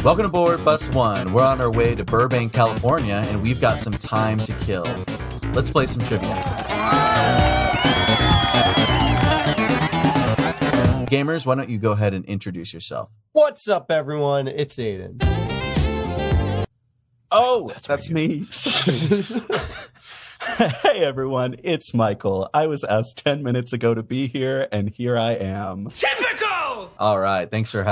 Welcome aboard Bus One. We're on our way to Burbank, California, and we've got some time to kill. Let's play some trivia. Gamers, why don't you go ahead and introduce yourself? What's up, everyone? It's Aidan. Oh, that's me. Hey, everyone. It's Michael. I was asked 10 minutes ago to be here, and here I am. Typical! All right. Thanks for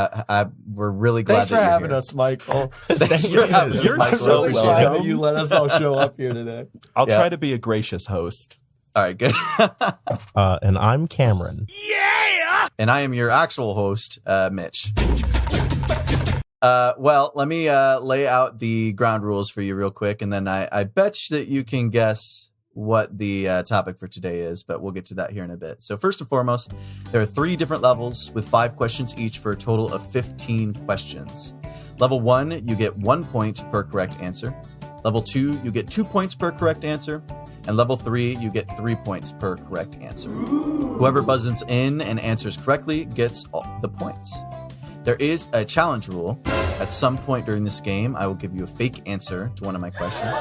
we're really glad Thanks that for you're having here. us, Michael. Thanks for having us, You're Michael. so Really welcome. glad that you let us all show up here today. I'll Yeah. try to be a gracious host. All right, good. And I'm Cameron. Yeah! And I am your actual host, Mitch. Well, let me lay out the ground rules for you real quick, and then I bet that you can guess what the topic for today is, but we'll get to that here in a bit. So first and foremost, there are 3 different levels with 5 questions each for a total of 15 questions. Level 1, you get 1 point per correct answer. Level 2, you get 2 points per correct answer. And level 3, you get 3 points per correct answer. Whoever buzzes in and answers correctly gets all the points. There is a challenge rule. At some point during this game, I will give you a fake answer to one of my questions.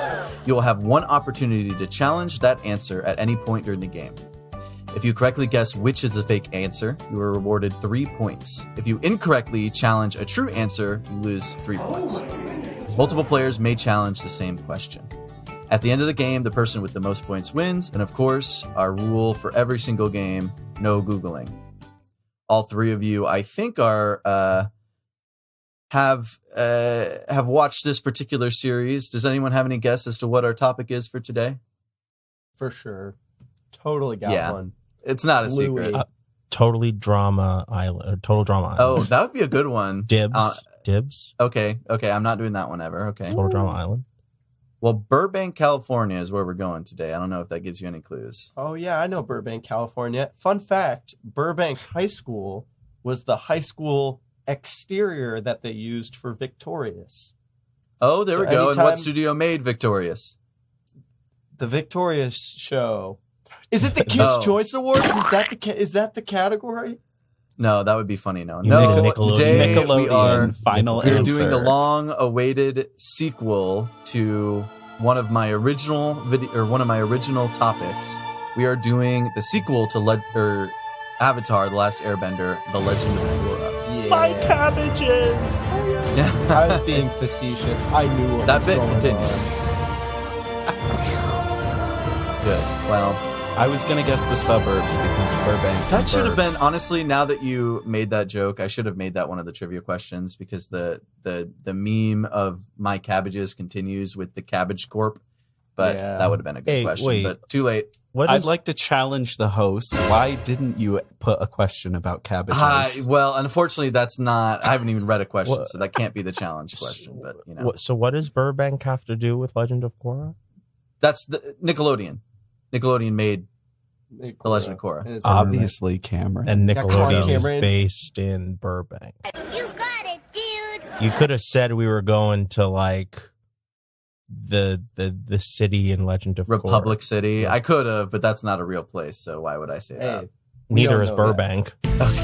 You will have 1 opportunity to challenge that answer at any point during the game. If you correctly guess which is the fake answer, you are rewarded 3 points. If you incorrectly challenge a true answer, you lose 3 points. Multiple players may challenge the same question. At the end of the game, the person with the most points wins, and of course, our rule for every single game, no Googling. All 3 of you, I think, have watched this particular series. Does anyone have any guess as to what our topic is for today? For sure. Totally got one. It's not a Louis. secret. Total Drama Island. Or Total Drama Island. Oh, that would be a good one. Dibs. Okay, I'm not doing that one ever. Okay. Total Drama Island. Well, Burbank, California is where we're going today. I don't know if that gives you any clues. Oh, yeah, I know Burbank, California. Fun fact, Burbank High School was the high school exterior that they used for Victorious. Oh, there So we go. And anytime- what studio made Victorious? The Victorious show. Is it the Kids' Oh. Choice Awards? Is that the category? No, that would be funny. No, Nickelodeon. today we Nickelodeon, are final we're answer. doing the long-awaited sequel to one of my original topics. We are doing the sequel to Avatar: The Last Airbender, The Legend of Korra. Yeah. My cabbages! I was being facetious. I knew what That was bit going continues. on. Good. Well, I was going to guess the suburbs because Burbank. that should have been, burbs. honestly, now that you made that joke, I should have made that one of the trivia questions because the meme of my cabbages continues with the Cabbage Corp. But Yeah. that would have been a good Hey, question. wait. But too late. I'd like to challenge the host. Why didn't you put a question about cabbages? Well, unfortunately, that's not. I haven't even read a question, What? so that can't be the challenge question. But you know, So what does Burbank have to do with Legend of Korra? that's the Nickelodeon. Nickelodeon made The Legend of Korra. And it's Obviously, Cameron. And Yeah, come on, Nickelodeon is Cameron. based in Burbank. You got it, dude! You could have said we were going to like the city in Legend of Republic Korra. City. I could have, but that's not a real place. So why would I say that? Hey, we Neither don't is know that. Burbank.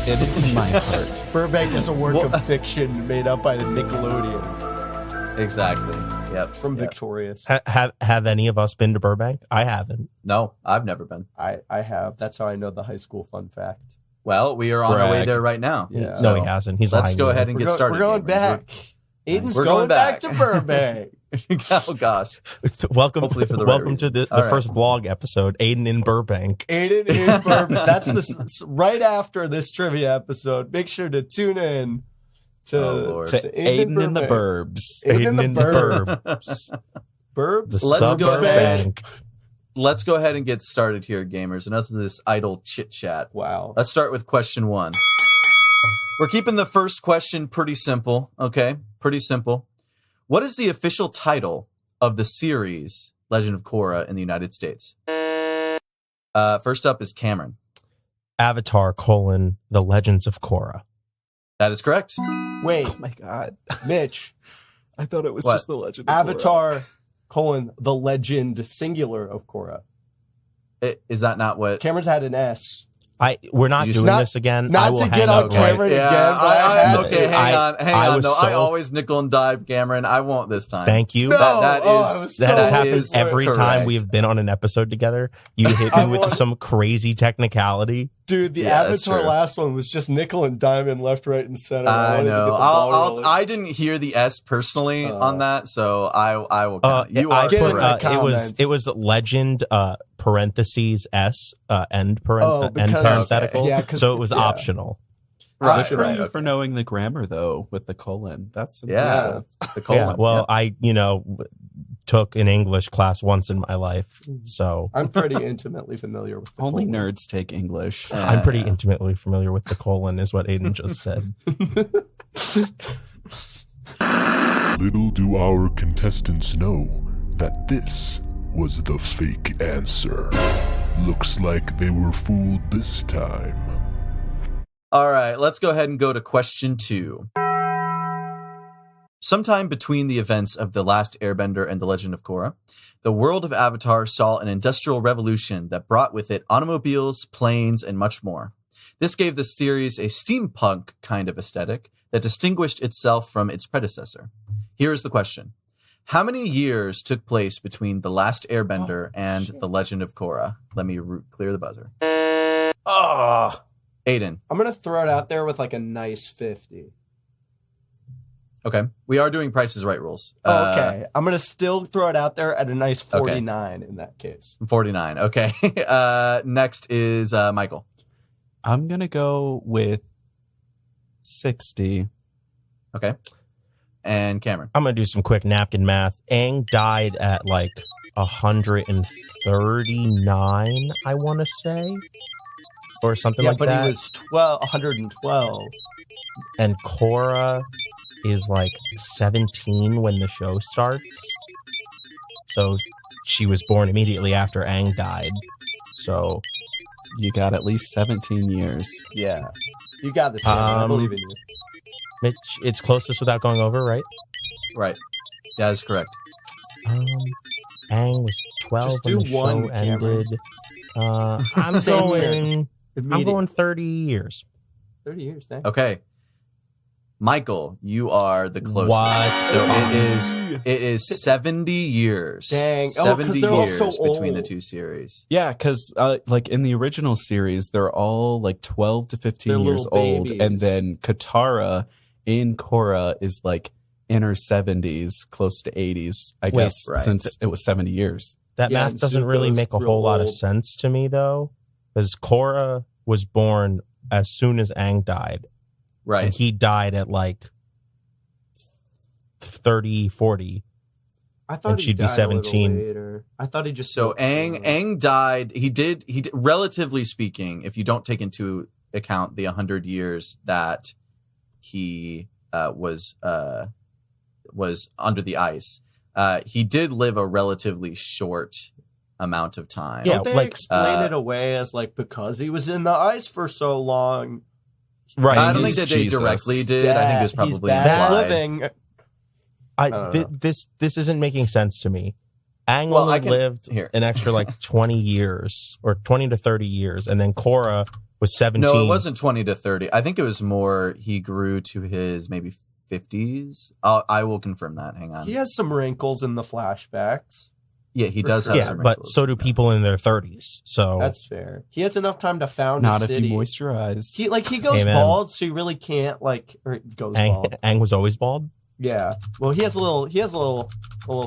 It is my heart. Burbank is a work Well- of fiction made up by the Nickelodeon Exactly. Yep. from Yep. Victorious. Have any of us been to Burbank? I haven't. No, I've never been. I have. That's how I know the high school fun fact. Well, we are on our way Brag. there right now. Yeah. So No, he hasn't. He's let's lying go to ahead you. and get started. We're going gamers. back. Aiden's We're going going back back. to Burbank. Oh gosh. Welcome, Hopefully for the right welcome to reason. the All right. first vlog episode, Aiden in Burbank. Aiden in Burbank. That's right after this trivia episode. Make sure to tune in to, Oh, Lord. To Aiden in the Burbank. burbs. Aiden in the Burb. Burbs. The Let's go suburb back. bank. Let's go ahead and get started here, gamers. Enough of this idle chit chat. Wow. Let's start with question 1. We're keeping the first question pretty simple, okay? Pretty simple. What is the official title of the series Legend of Korra in the United States? First up is Cameron. Avatar: The Legends of Korra. That is correct. Wait, Oh my god. Mitch. I thought it was What? just the legend of Korra. Avatar: The Legend singular of Korra. Is that not what? Cameron's had an S. We're not doing this again. Not I will to hang get up on camera right. again. But I had okay, to. hang on. I was I so- always nickel and dime Cameron. I won't this time. Thank you. No, That I was That has so happened is every correct. time we have been on an episode together. You hit me with some crazy technicality. Dude, the Yeah, that's Avatar true. last one was just nickel and diamond, left, right, and center. I wanted to know. get the ball rolling. I didn't hear the S personally on that, so I will. You I are get it, correct. comments. it was legend parentheses S end because- parenthetical. yeah, 'cause- so it was yeah. optional. Right, Good for right, you okay. for knowing the grammar though with the colon. That's Yeah, impressive. the colon. Yeah. Well, yeah. I took an English class once in my life, so I'm pretty intimately familiar with the Only colon. nerds take English. I'm pretty Yeah. intimately familiar with the colon, is what Aidan just said. Little do our contestants know that this was the fake answer. Looks like they were fooled this time. All right, let's go ahead and go to question 2. Sometime between the events of The Last Airbender and The Legend of Korra, the world of Avatar saw an industrial revolution that brought with it automobiles, planes, and much more. This gave the series a steampunk kind of aesthetic that distinguished itself from its predecessor. Here is the question. How many years took place between The Last Airbender and The Legend of Korra? Let me clear the buzzer. Oh, Aidan. I'm going to throw it out there with like a nice 50. Okay. We are doing Price is Right rules. Okay. I'm going to still throw it out there at a nice 49 in that case. 49. Okay. Next is Michael. I'm gonna go with 60. Okay. And Cameron. I'm gonna do some quick napkin math. Aang died at like 139, I want to say, or something Yeah, like but that. he was 112. And Korra is like 17 when the show starts. So she was born immediately after Aang died. So You got at least 17 years. Yeah. You got this. Kevin. I believe in you. Mitch, it's closest without going over, right? Right. Yeah, that's correct. Aang was 12 Just when do the one, show Cameron. ended. I'm Same year. going. I'm Immediate. going 30 years. 30 years, dang. Okay. Michael, you are the closest. What? So it is 70 years. Dang. Oh, 'cause 70 they're all years so between the old. two series. Yeah, because like in the original series, they're all like 12 to 15 They're years little old, babies. and then Katara in Korra is like in her 70s, close to 80s. I Wait, guess right. since it was 70 years. That Yeah, math and doesn't really Zuko's make a real whole lot of old. sense to me, though, because Korra was born as soon as Aang died, and Right. he died at like 30, 40. I thought And he she'd be died a little 17. later. I thought he just So Aang died. He did relatively speaking, if you don't take into account the 100 years that he was under the ice. He did live a relatively short amount of time. Yeah, Don't they like, explain it away as like because he was in the ice for so long? Right. I don't think He's that they Jesus. directly did. I think it was He's probably bad implied. living. I don't th- know. this isn't making sense to me. Aang Well, only I can- lived here. an extra like 20 years or 20 to 30 years, and then Korra was 17. No, it wasn't 20 to 30. I think it was more he grew to his maybe 50s. I will confirm that. Hang on. He has some wrinkles in the flashbacks. Yeah, he does sure. have Yeah, some but wrinkles. so do people in their 30s. So That's fair. He has enough time to found Not a if city. you moist your eyes. He goes Amen. bald, so he really can't or he goes bald. Aang was always bald. Yeah. Well, he has a little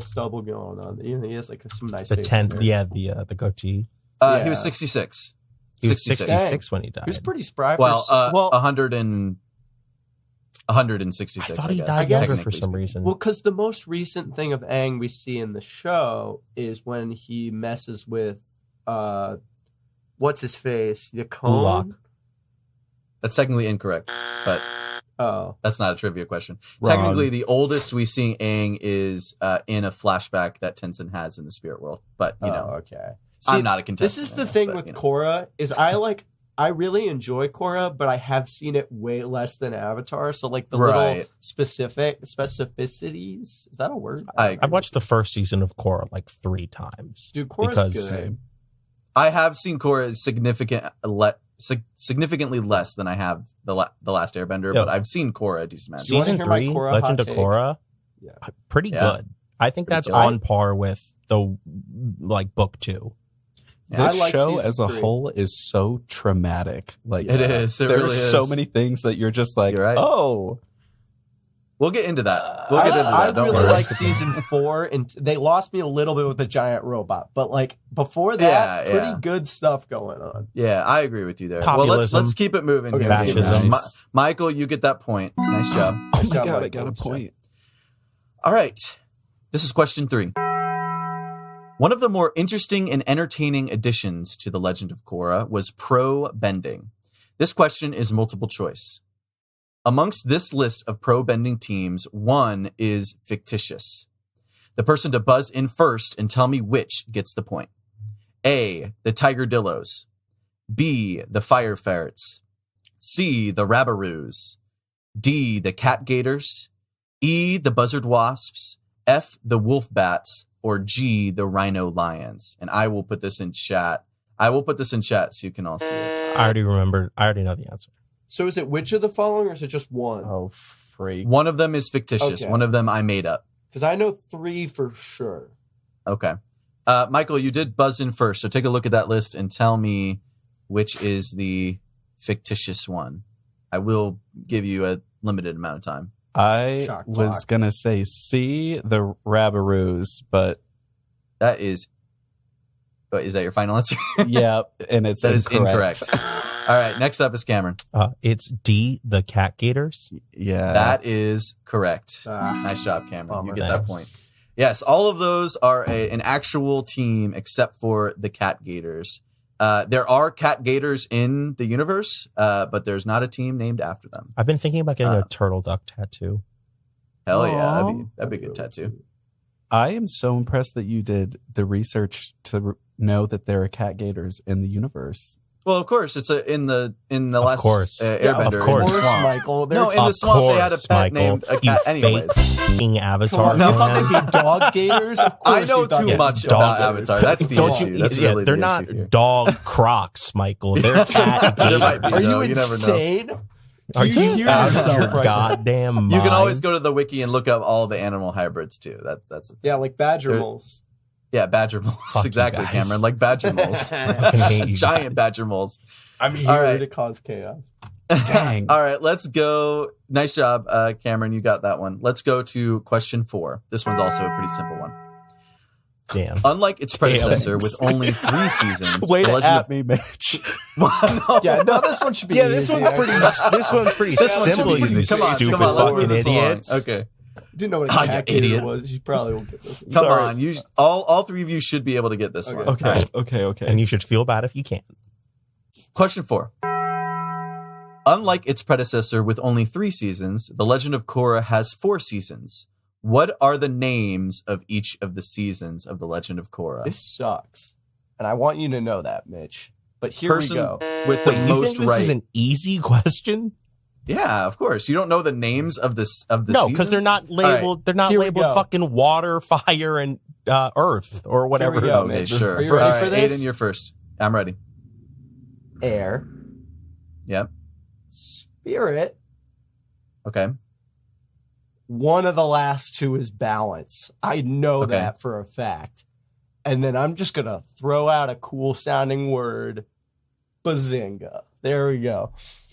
stubble going on. He has like some nice. The facial 10, hair. yeah, the goatee. Yeah. He was 66. He was 66. 66 when he died. He was pretty spry. Well, well, 166. I thought he guess, died guess. younger for technically some speaking. reason. well, because the most recent thing of Aang we see in the show is when he messes with what's his face, the Ulak. cone. That's technically incorrect, but Oh, that's not a trivia question. Wrong. Technically, the oldest we see Aang is in a flashback that Tenzin has in the spirit world. But, okay. I'm not a contestant. This is in the this, thing but, with you know. Korra is I really enjoy Korra, but I have seen it way less than Avatar. So like the little Right. specificities, is that a word? I I watched the first season of Korra like 3 times. Dude, Korra's because- good. I have seen Korra significantly less than I have the Last Airbender, Yo. but I've seen Korra a decent amount. You wanna Season hear my 3, Korra Legend hot of take? Korra, Yeah. pretty Yeah. good. I think Pretty that's good. on par with the book 2. The I like show season as a 3. whole is so traumatic. Like It is. It there really are so is. many things that you're just like, You're right. oh, We'll get into that. We'll get into that. I Don't really worry. like season 4, and they lost me a little bit with the giant robot, but like before that, Yeah, pretty yeah. good stuff going on. Yeah, I agree with you there. Populism. Well, let's keep it moving. Okay, here. fascism. Michael, you get that point. Nice job. oh my job, god, I Michael. got a Nice job. point. All right. This is question 3. One of the more interesting and entertaining additions to The Legend of Korra was pro bending. This question is multiple choice. Amongst this list of pro bending teams, one is fictitious. The person to buzz in first and tell me which gets the point. A, the Tiger Dillos. B, the Fire Ferrets. C, the Rabaroos. D, the Cat Gators. E, the Buzzard Wasps. F, the Wolf Bats. Or G, the Rhino Lions. And I will put this in chat. I will put this in chat so you can all see it. I already know the answer. So is it which of the following, or is it just one? Oh, freak. One of them is fictitious. Okay. One of them I made up. Because I know 3 for sure. Okay. Michael, you did buzz in first, so take a look at that list and tell me which is the fictitious one. I will give you a limited amount of time. I Shot was clock. gonna say C, the Rabaroos, but That is... Is that your final answer? yeah, and it's That is incorrect. All right, next up is Cameron. It's D, the Cat Gators. Yeah, That is correct. Nice job, Cameron. You get that point. Yes, all of those are an actual team except for the Cat Gators. There are Cat Gators in the universe, but there's not a team named after them. I've been thinking about getting a turtle duck tattoo. Hell yeah, Aw. that'd be a good tattoo. I am so impressed that you did the research to know that there are cat gators in the universe. Well, of course, it's in the last course. Airbender. of course. in the swamp. Michael. No, in the Of swamp they had a course, pet Michael. named a You cat. Anyways, fake Avatar. No, fan. They be dog gators? Of course I know you thought too they much were about dog gators. Avatar. That's the Don't issue. you? That's yeah, really they're the not issue here. dog Crocs, Michael. They're cat There might be gators. Are so, you you never know. insane? Are Do you you hear out of yourself your right now? goddamn mind? You can always go to the wiki and look up all the animal hybrids too. That's Yeah, like badger There- moles. yeah, badger moles. Fuck you Exactly, guys. Cameron. Like badger moles. fucking hate you Giant guys. badger moles. I'm here All right. to cause chaos. Dang. All right, let's go. Nice job, Cameron. You got that one. Let's go to question 4. This one's also a pretty simple one. Damn. Unlike its predecessor, with only 3 seasons, Way The to Legend at of me, Mitch. No. Yeah, no, this one should be Yeah, this easy, one's pretty. actually. This one's pretty This one should simple. be You easy. Come on, stupid come on, let's fucking move this along. idiots. Okay, Didn't know what a Ah, you cat gator idiot. was. You probably won't get this. come Sorry. on. You all 3 of you should be able to get this Okay. one. Okay. And you should feel bad if you can't. Question 4. Unlike its predecessor with only 3 seasons, The Legend of Korra has 4 seasons. What are the names of each of the seasons of The Legend of Korra? This sucks. And I want you to know that, Mitch. But here Person we go. with the Wait, you most think this right. is an easy question? Yeah, of course. You don't know the names of the No, because they're seasons? not labeled. They're not Here we labeled go. fucking water, fire, and earth or whatever. Here we go, Okay, Mitch. sure. Are you ready All for right, this? Aidan, you're first. I'm ready. Air, Yep. spirit. Okay. One of the last 2 is balance. I know Okay. that for a fact. And then I'm just going to throw out a cool sounding word. Bazinga. There we go.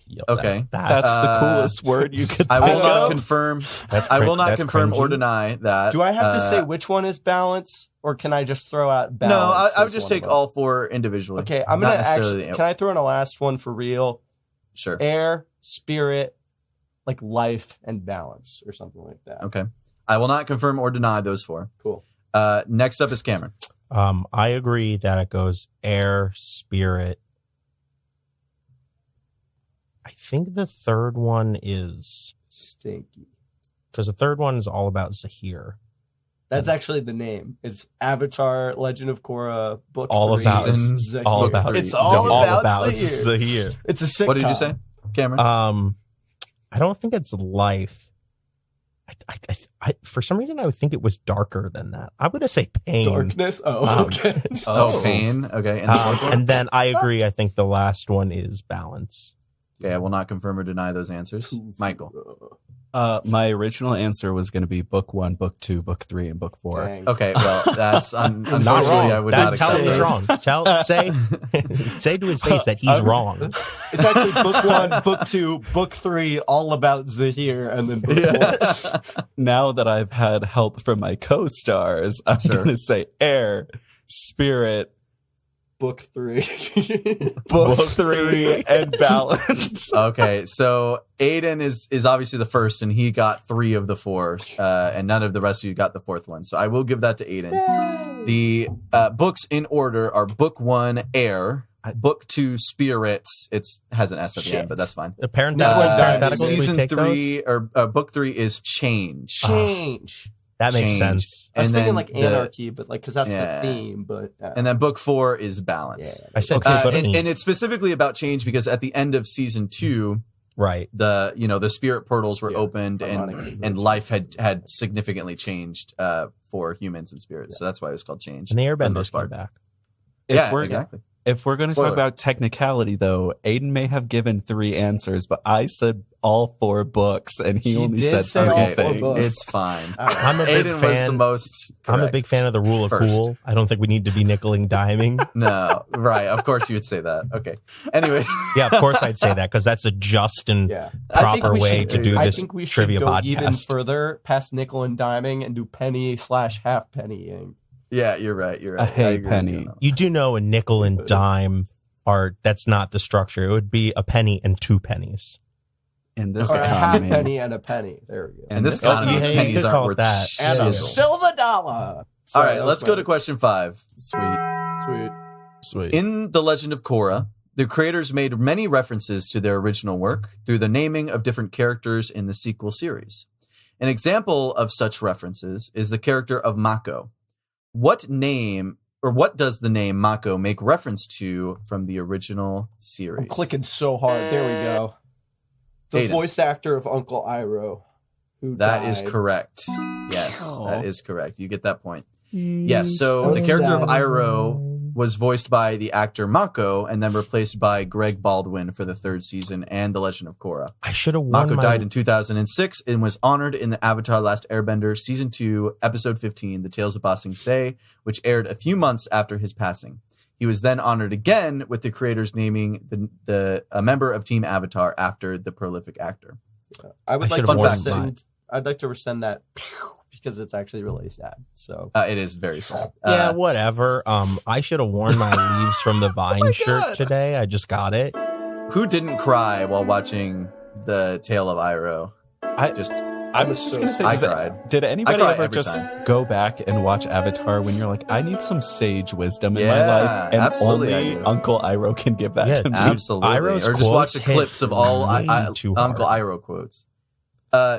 Yo, Okay. That's the Uh, coolest word you could. I will think not of. confirm. that's I will not that's confirm or cringy. deny that. Do I have to say Uh, which one is balance? Or can I just throw out No, balance? I would as just one take of them? all 4 individually. Okay, I'm Not going to necessarily actually. the- Can I throw in a last one for real? Sure. Air, spirit, like life and balance or something like that. Okay. I will not confirm or deny those 4. Cool. Next up is Cameron. I agree that it goes air, spirit. I think the third one is Stinky. because the third one is all about Zahir. That's actually the name. It's Avatar, Legend of Korra, book All 3. about Seasons, all Zahir. about It's So all about Zahir. Zahir. It's a sitcom. What did you say, Cameron? I don't think it's life. For some reason, I would think it was darker than that. I would say pain. Darkness? Oh, okay. Pain. Okay. And then I agree. I think the last one is balance. Okay, I will not confirm or deny those answers. Michael. My original answer was going to be book 1, book 2, book 3, and book 4. Dang. Okay, well, that's Not unfortunately wrong. I would not Tell accept him he's those. wrong. Say to his face that he's wrong. It's actually book 1, book 2, book 3, all about Zahir, and then book 4. Now that I've had help from my co-stars, I'm Sure. going to say air, spirit, Book 3. book 3, and balance. Okay, so Aidan is obviously the first, and he got 3 of the 4, and none of the rest of you got the 4th one. So I will give that to Aidan. The books in order are book 1, air, book 2, spirits. It has an S at the end, but that's fine. The parentheticals, we season take 3 or book 3 is change. Change. That makes Change. sense. I was And thinking then like the- anarchy, but like because that's Yeah. the theme. But And then book 4 is balance. yeah. I said And it's specifically about change because at the end of season 2, right. the spirit portals were Yeah, opened harmonic and convergence. life had significantly changed for humans and spirits. So that's why it was called change. And the for the Airbenders most came part. back. Exactly. If we're going to Spoiler. talk about technicality, though, Aiden may have given 3 answers, but I said all 4 books, and he only did said say all 3 4 things. books. It's fine. All right. I'm a big Aiden was the fan. most. I'm a correct. big fan of the rule of First. cool. I don't think we need to be nickel and diming. No, right. Of course you would say that. Okay. Anyway, Yeah, of course I'd say that because that's a just and Yeah. I think proper we way should- to do I this think we should trivia go even podcast. further past nickel and diming and do penny/half pennying. yeah, you're right. You're A right. I hay agree with penny. you on that. You do know a nickel and dime are that's not the structure. It would be a penny and 2 pennies. In this Or a half economy, penny and a penny. There we go. And this Oh, economy, yeah, you pennies could aren't call it worth that. shit. And a Yeah. silver dollar. All Sorry, right, that let's was go to my- question 5. Sweet. Sweet. In The Legend of Korra, the creators made many references to their original work through the naming of different characters in the sequel series. An example of such references is the character of Mako. What does the name Mako make reference to from the original series? I'm clicking so hard. There we go. The Aidan. voice actor of Uncle Iroh. Who That died. is correct. Yes, that is correct. You get that point. Yes, That so was the character of sad. Iroh was voiced by the actor Mako and then replaced by Greg Baldwin for the 3rd season and The Legend of Korra. I should have won Mako my died in 2006 and was honored in the Avatar Last Airbender Season 2, Episode 15, The Tales of Ba Sing Se, which aired a few months after his passing. He was then honored again with the creators naming a member of Team Avatar after the prolific actor. I would I like should've to worn rescind. I'd like to rescind that because it's actually really sad. So It is very sad. Yeah, whatever. I should have worn my leaves from the Vine shirt God. today. I just got it. Who didn't cry while watching The Tale of Iroh? I was just going to say, I does it- cried. did anybody cry ever every just time. go back and watch Avatar when you're like, I need some sage wisdom in my Yeah, life, and absolutely I only do. Uncle Iroh can give that Yeah, to me? Absolutely. Iroh's Or just watch the quotes clips hit of all way too hard. Uncle Iroh quotes.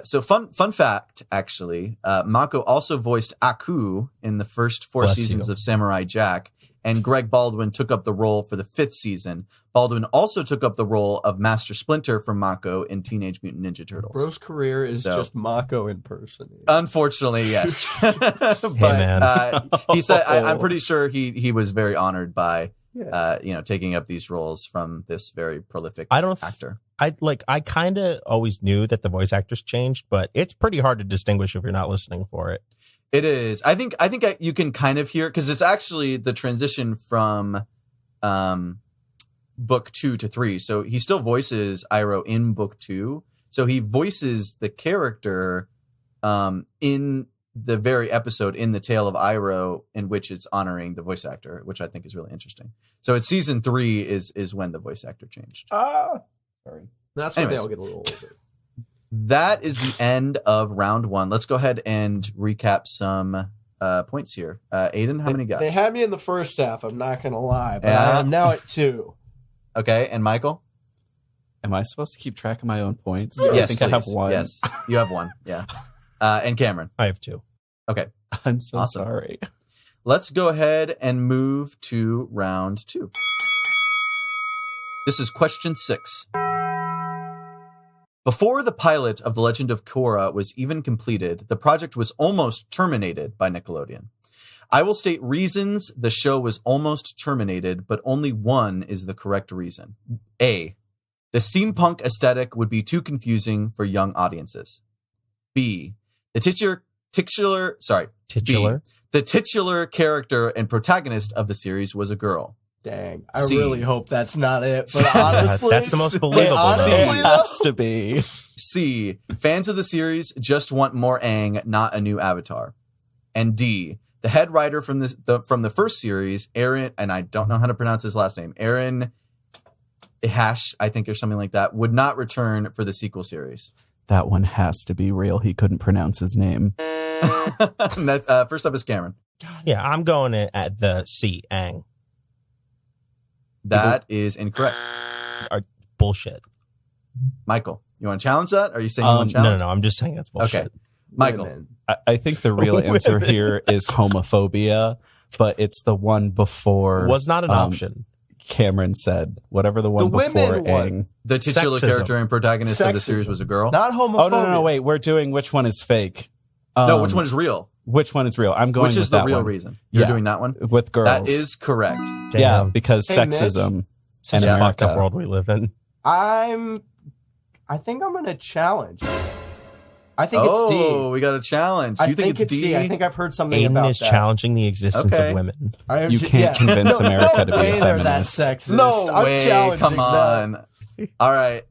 So fun fact, actually, Mako also voiced Aku in the first 4 Bless seasons you. of Samurai Jack, and Greg Baldwin took up the role for the 5th season. Baldwin also took up the role of Master Splinter from Mako in Teenage Mutant Ninja Turtles. Bro's career is So- just Mako in person. Unfortunately, yes. but man. He said, I'm pretty sure he was very honored by Yeah. taking up these roles from this very prolific I don't actor. I kind of always knew that the voice actors changed, but it's pretty hard to distinguish if you're not listening for it. It is. I think you can kind of hear because it's actually the transition from book 2 to 3. So he still voices Iroh in book 2. So he voices the character in the very episode in the Tale of Iroh in which it's honoring the voice actor, which I think is really interesting. So it's season 3 is when the voice actor changed. Sorry. That's where they Anyways. all get a little older. That is the end of round 1. Let's go ahead and recap some points here. Aidan, how many you got? They had me in the first half, I'm not going to lie, but Yeah. I am now at 2. Okay, and Michael? Am I supposed to keep track of my own points? Yes, I think I have please. 1. Yes, you have 1. Yeah. And Cameron. I have 2. I'm so Awesome. sorry. Let's go ahead and move to round 2. This is question 6. Before the pilot of The Legend of Korra was even completed, the project was almost terminated by Nickelodeon. I will state reasons the show was almost terminated, but only one is the correct reason. A. The steampunk aesthetic would be too confusing for young audiences. B. The titular character and protagonist of the series was a girl. Dang, I C. really hope that's not it. But honestly, That's the most believable. honestly, though. though, Has to be. C. Fans of the series just want more Aang, not a new avatar. And D. The head writer from the first series, Aaron, and I don't know how to pronounce his last name, Aaron Hash, I think, or something like that, would not return for the sequel series. That one has to be real. He couldn't pronounce his name. First up is Cameron. Yeah, I'm going at the C, Aang. That is incorrect. Bullshit. Michael, you want to challenge that? Or are you saying you want to challenge? No. I'm just saying that's bullshit. Okay. Michael. women. I think the real answer here is homophobia, but it's the one before. Was not an option. Cameron said whatever the one The before women one. Aang. The titular Sexism. character and protagonist of the Sexism. series was a girl? Not homophobia. Oh no, wait. We're doing which one is fake. No, which one is real? Which one is real? I'm going Which with is the that real one. reason? You're Yeah. doing that one? With girls. That is correct. Damn. Yeah, because Hey, Mitch. sexism Such in a fucked up America. world we live in. I think I'm going to challenge. I think it's D. Oh, we got a challenge. I You think it's D. I think I've heard something Aiden about is that. challenging the existence Okay. of women. You can't convince America to be a way they're that feminist. sexist. No I'm way. challenging Come them. on. All right.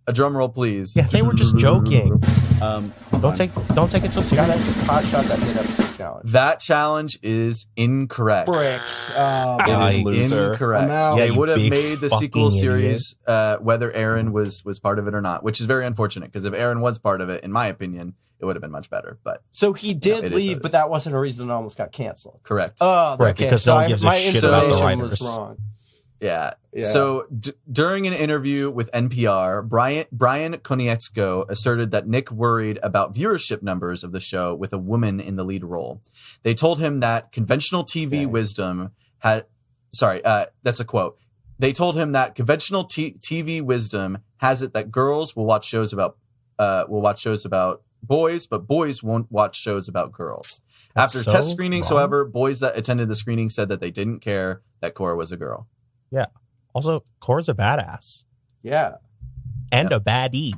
A drum roll, please. Yeah, they were just joking. Hold Don't on. take it so Got seriously. a hot shot that mid-episode challenge. That challenge is incorrect. Brick. It is You loser. incorrect. I'm out. They Yeah, you would have big made the sequel fucking series whether Aaron was part of it or not, which is very unfortunate because if Aaron was part of it, in my opinion, it would have been much better. But So he did it is leave, what it but is. that wasn't a reason it almost got canceled. correct. Oh, Right, okay. because so no one gives a my shit about the information was writers. wrong. Yeah. Yeah. So during an interview with NPR, Brian Konietzko asserted that Nick worried about viewership numbers of the show with a woman in the lead role. They told him that conventional TV wisdom had. Sorry, that's a quote. They told him that conventional TV wisdom has it that girls will watch shows about boys, but boys won't watch shows about girls. That's After so test screenings, wrong. however, boys that attended the screening said that they didn't care that Korra was a girl. Yeah. Also, Korra's a badass. Yeah. And a baddie.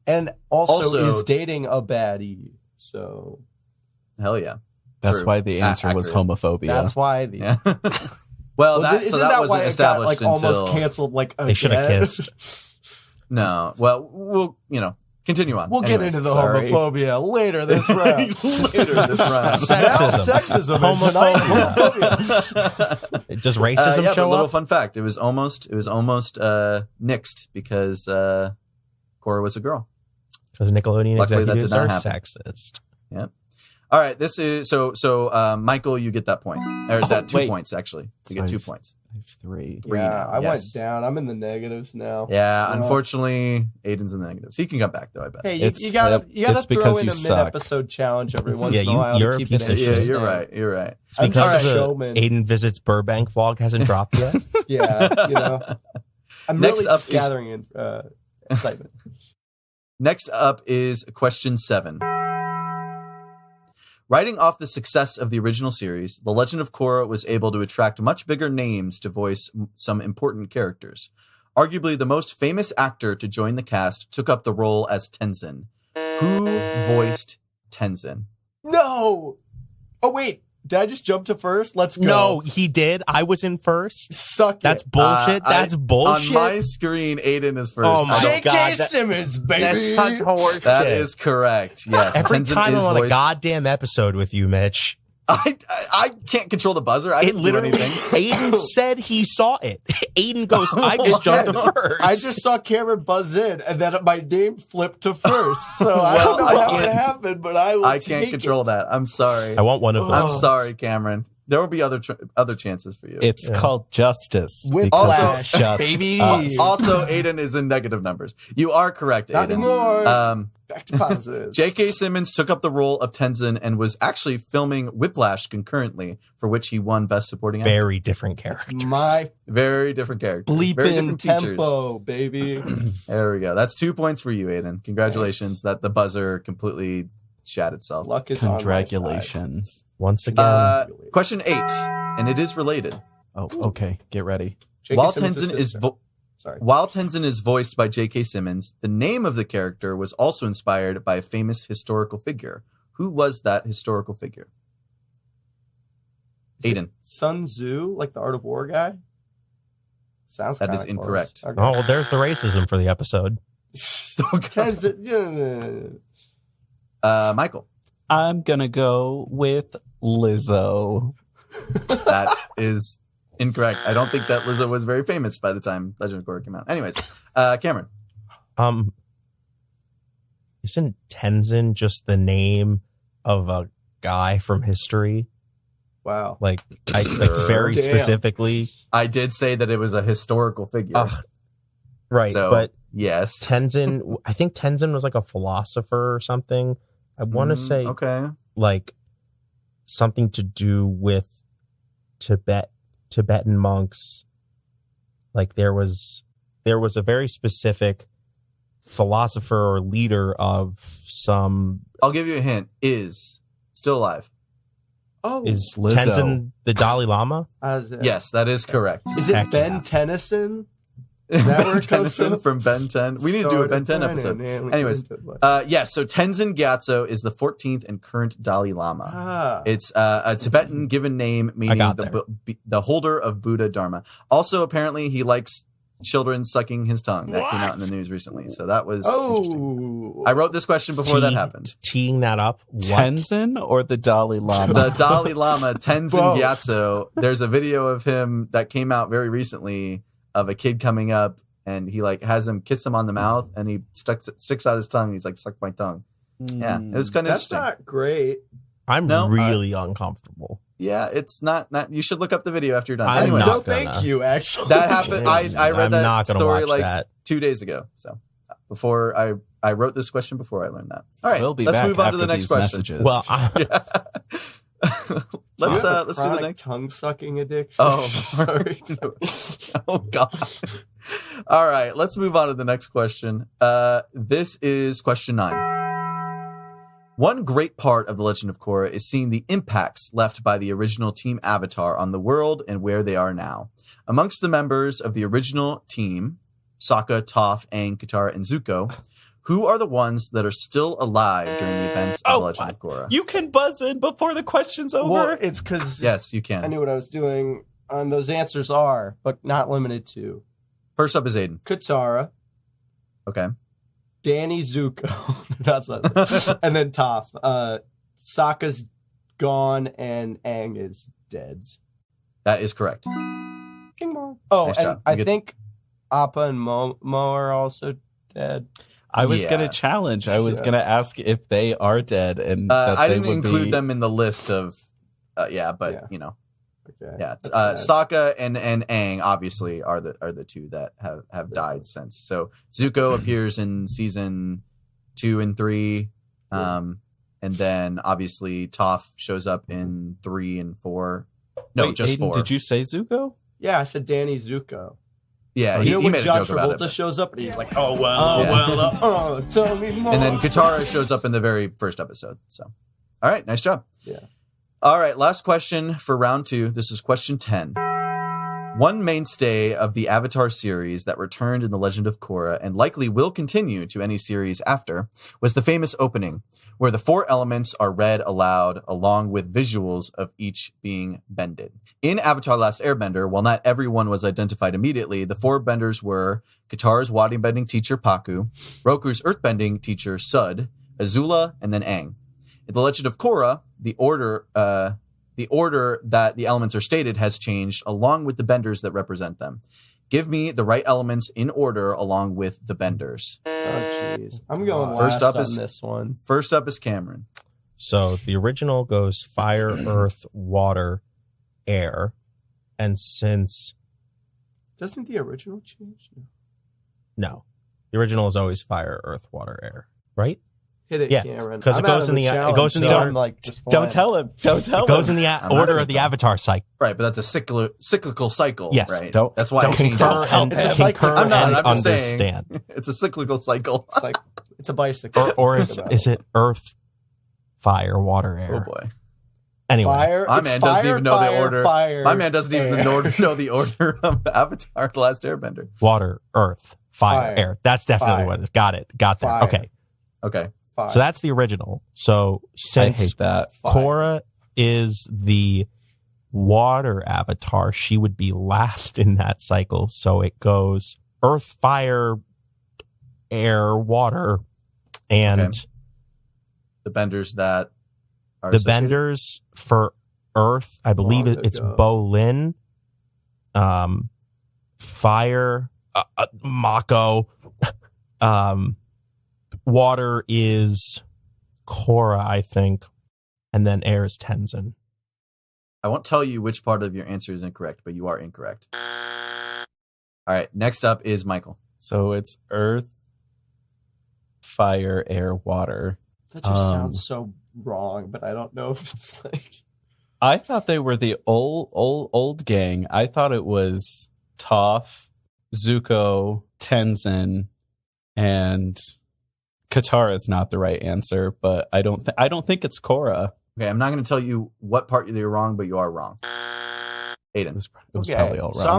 And also Also- is dating a baddie. So Hell yeah. That's True. why the answer was Accurate. homophobia. that's why the. Yeah. well, that isn't that wasn't why it got established like until almost canceled? Like They should have again? kissed. no. Well, we'll continue on. We'll get Anyways, into the sorry. homophobia later this round. later this round. Sexism. Sexism. And tonight, Homophobia. Does racism yeah, but show a little up? fun fact: it was almost nixed because Korra was a girl. Because Nickelodeon Luckily, that did executives not are happen. sexist. Yeah. All right. This is so. Michael, you get that point, or that 2 wait. points actually. You So get 2 I've- points. I have 3. Three Yeah, now, I went yes. down. I'm in the negatives now. Yeah. Well. Unfortunately, Aiden's in the negatives. He can come back though. I bet. Hey, It's- you gotta it's throw because in you a suck. mid-episode challenge every once Yeah, in a while you're to a keep piece it of Yeah, shit. you're interesting. right. You're right. It's I'm because just a the showman. Aiden Visits Burbank vlog hasn't dropped yet. Yeah, I'm Next really up just is- gathering excitement. Next up is question 7. Writing off the success of the original series, The Legend of Korra was able to attract much bigger names to voice some important characters. Arguably the most famous actor to join the cast took up the role as Tenzin. Who voiced Tenzin? No! Oh, wait. Did I just jump to first? Let's go. No, he did. I was in first. Suck That's it. bullshit. That's bullshit. On my screen, Aiden is first. Oh my I don't- J.K. God, that- Simmons, baby! That's such horse That shit. is correct. Yes. Every Tenzin time I'm is on a voiced- goddamn episode with you, Mitch, I can't control the buzzer. I it didn't do literally, anything. Aiden said he saw it. Aiden goes, I just jumped to first. I just saw Cameron buzz in, and then my name flipped to first. So I don't know I how it can't- happened, but I will I can't take control it. that. I'm sorry. I want one of I'm those. sorry, Cameron. There will be other chances for you. It's called justice. Whiplash, because it's just baby. us. Also, Aidan is in negative numbers. You are correct, Not Aidan. anymore. Back to positives. J.K. Simmons took up the role of Tenzin and was actually filming Whiplash concurrently, for which he won Best Supporting Actor. Very different characters. My Very different character. Very bleeping different teachers. tempo, baby. There we go. That's 2 points for you, Aidan. Congratulations. That the buzzer completely shat itself. Luck is on my side. Congratulations. Once again, Question 8, and it is related. Oh, okay. Get ready. J.K. While Simmons' Tenzin is sister. Sorry. While Tenzin is voiced by J.K. Simmons, the name of the character was also inspired by a famous historical figure. Who was that historical figure? Is it Aidan. Sun Tzu, like the Art of War guy? Sounds That kinda is incorrect. close. oh, well, there's the racism for the episode. Tenzin. Michael. I'm going to go with Lizzo. That is incorrect. I don't think that Lizzo was very famous by the time Legend of Korra came out. Anyways, Cameron. Isn't Tenzin just the name of a guy from history? Wow. Like very Damn. specifically. I did say that it was a historical figure. Right, So, but yes. Tenzin, I think Tenzin was like a philosopher or something. I want to say Okay. like something to do with Tibetan monks. Like there was a very specific philosopher or leader of some. I'll give you a hint. Is still alive. Oh, Is Lizzo. Tenzin the Dalai Lama? Yes, that is correct. Is it Heck Ben yeah. Tennyson? Is that where it comes Tennyson from? from Ben 10. We need to do a Ben 10 episode. Anyways, so Tenzin Gyatso is the 14th and current Dalai Lama. It's a Tibetan given name meaning got the holder of Buddha Dharma. Also, apparently, he likes children sucking his tongue. That came out in the news recently. So that was interesting. I wrote this question before that happened. Teeing that up. What? Tenzin or the Dalai Lama? The Dalai Lama, Tenzin Both. Gyatso. There's a video of him that came out very recently of a kid coming up and he like has him kiss him on the mouth and he sticks out his tongue. And he's like, suck my tongue. Yeah, it was kind of That's interesting. not great. I'm No, really uncomfortable. Yeah, it's not. You should look up the video after you're done. I'm Anyway, not No, gonna. thank you, actually. that happened. I read I'm that not gonna story watch like that. 2 days ago. So before I wrote this question before I learned that. All right, We'll be let's back move on to after the next these question. messages. Well, let's Do you have a do the chronic next. tongue sucking addiction. Oh, sorry. Oh God. All right, let's move on to the next question. This is question 9. One great part of The Legend of Korra is seeing the impacts left by the original Team Avatar on the world and where they are now. Amongst the members of the original team, Sokka, Toph, Aang, Katara, and Zuko, who are the ones that are still alive during the events of The Legend of Korra? You can buzz in before the question's over. Well, it's because Yes, you I can. knew what I was doing. And those answers are, but not limited to, First up is Aidan. Katara, Okay. Danny Zuko, and then Toph. Sokka's gone and Aang is dead. That is correct. Oh, Nice and job. I You get- think Appa and Mo are also dead. I was Yeah. going to challenge. I was Yeah. going to ask if they are dead and that I they didn't would include be... them in the list of, but Yeah. you know, Okay. yeah. That's sad. Sokka and Aang obviously are the two that have died since. So Zuko appears in season 2 and 3, and then obviously Toph shows up in 3 and 4. No, Wait, just Aidan, 4. Did you say Zuko? Yeah, I said Danny Zuko. Yeah, You know he when made a John joke about it. Travolta but- shows up and he's like, "Oh well, Yeah. tell me more." And then Katara shows up in the very first episode. So, all right, nice job. Yeah. All right, last question for round 2. This is question 10. One mainstay of the Avatar series that returned in The Legend of Korra and likely will continue to any series after was the famous opening, where the 4 elements are read aloud along with visuals of each being bended. In Avatar Last Airbender, while not everyone was identified immediately, the 4 benders were Katara's water-bending teacher Pakku, Roku's earth-bending teacher Sud, Azula, and then Aang. In The Legend of Korra, the order that the elements are stated has changed along with the benders that represent them. Give me the right elements in order along with the benders. Oh jeez, I'm going First last up is- on this one. First up is Cameron. So the original goes fire, earth, water, air. And since Doesn't the original change? no, the original is always fire, earth, water, air, right? Hit it, Yeah, Cameron. 'cause it I'm out goes of in the- it challenge, goes in the so order- I'm like, just Don't flying. tell him. Don't tell It goes in the I'm order not of the gonna Avatar cycle. Right, but that's a cyclical cycle. Yes. Right. Don't- That's why don't it changes. Concur and, It's a cycle. concur I'm not, and I'm just saying. understand. It's a cyclical cycle. It's like it's a bicycle. Or is it earth, fire, water, air? Oh boy. Anyway, Fire. My it's man doesn't fire, even know the fire, order. Fire, My man doesn't even air. know the order of Avatar: The Last Airbender. water, earth, fire, Fire. air. That's definitely Fire. what it is. Got it. Got there. Fire. Okay. Okay. Fire. So that's the original. So I since hate that. Fire. Korra is the water avatar, she would be last in that cycle. So it goes earth, fire, air, water, and Okay. The benders that are the associated? benders for earth, I believe Long it's ago. Bolin, fire, Mako, water is Korra, I think, and then air is Tenzin. I won't tell you which part of your answer is incorrect, but you are incorrect. All right. Next up is Michael. So it's earth, fire, air, water. That just sounds so wrong, but I don't know if it's like. I thought they were the old gang. I thought it was Toph, Zuko, Tenzin, and Katara is not the right answer, but I don't think it's Korra. Okay. I'm not going to tell you what part you're wrong, but you are wrong. Aidan. It was Okay, probably all wrong. so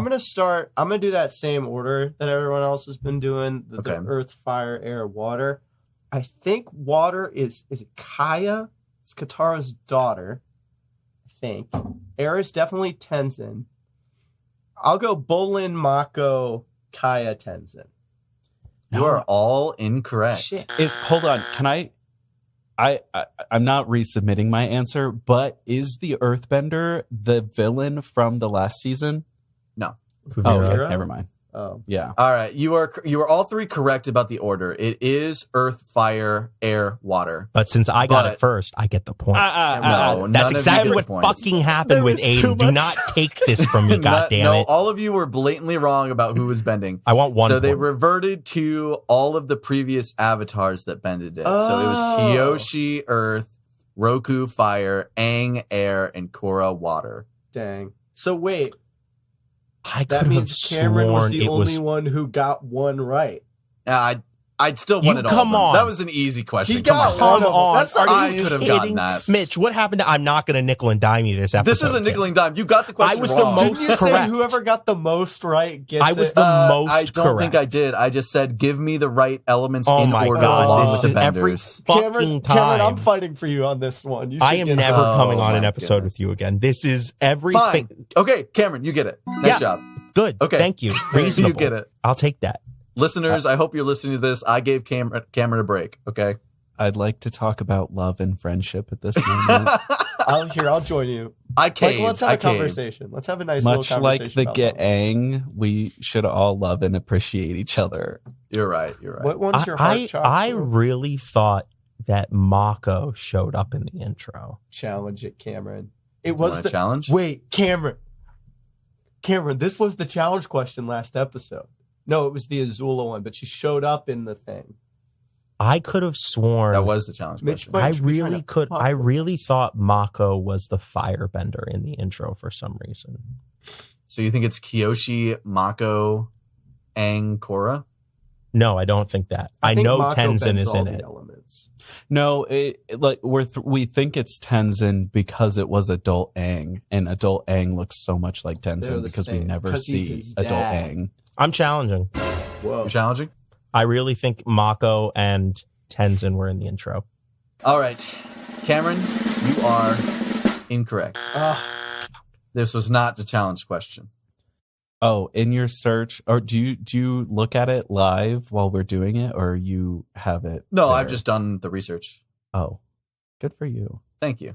I'm gonna do that same order that everyone else has been doing. The Okay. earth, fire, air, water. I think water is it Kaya? It's Katara's daughter. I think. Air is definitely Tenzin. I'll go Bolin, Mako, Kaya, Tenzin. You are all incorrect. Shit. Hold on, can I'm not resubmitting my answer, but is the Earthbender the villain from the last season? No. Oh, Kuvira? okay, never mind. Oh. Yeah. All right. You are all three correct about the order. It is earth, fire, air, water. But since I got But- it first, I get the point. No, none That's of you exactly get what points. fucking happened with There was too Aiden. Do much. not take this from me, No, goddammit. all of you were blatantly wrong about who was bending. I want one So they point. reverted to all of the previous avatars that bended it. So it was Oh. Kyoshi, earth, Roku, fire, Aang, air, and Korra, water. Dang. So wait, I that could means have Cameron was sworn the it only one who got one right. I'd still won You it all. come of them. on. That was an easy question. He got Come on. one. Come on. That's Are I you could have kidding? gotten that. Mitch, what happened to I'm not going to nickel and dime you this episode? This isn't nickel and dime. You got the question I was the wrong. most Didn't you say correct. whoever got the most right gets I was it? the most I don't correct. think I did. I just said, give me the right elements Oh in my order God, along this with is the every benders. fucking time. Cameron, I'm fighting for you on this one. You I should am get never Oh coming on an my episode goodness. with you again. This is everything. Fine. Okay, Cameron, you get it. Nice Yeah. job. Good. Okay. Thank you. Reasonable. You get it. I'll take that. Listeners, I hope you're listening to this. I gave Cameron a break, okay? I'd like to talk about love and friendship at this moment. I'll join you. I caved. Michael, let's have I a caved. conversation. Let's have a nice Much little like conversation. the about love. gang, we should all love and appreciate each other. You're right. You're right. What one's your heart chopped I for? really thought that Mako showed up in the intro. Challenge it, Cameron. It You was want a the challenge? Wait, Cameron, this was the challenge question last episode. No, it was the Azula one, but she showed up in the thing. I could have sworn That was the challenge Mitch, question. but- I should we try really to could. pop I this? really thought Mako was the firebender in the intro for some reason. So you think it's Kyoshi, Mako, Aang, Korra? No, I don't think that. I think know Mako Tenzin bends is all in the it. Elements. No, like we think it's Tenzin because it was adult Aang, and adult Aang looks so much like They're Tenzin the because we same, never 'cause he's see his adult dad. Aang. I'm challenging. Whoa. You're challenging? I really think Mako and Tenzin were in the intro. All right. Cameron, you are incorrect. This was not the challenge question. Oh, in your search, or do you look at it live while we're doing it, or you have it? No, there? I've just done the research. Oh, good for you. Thank you.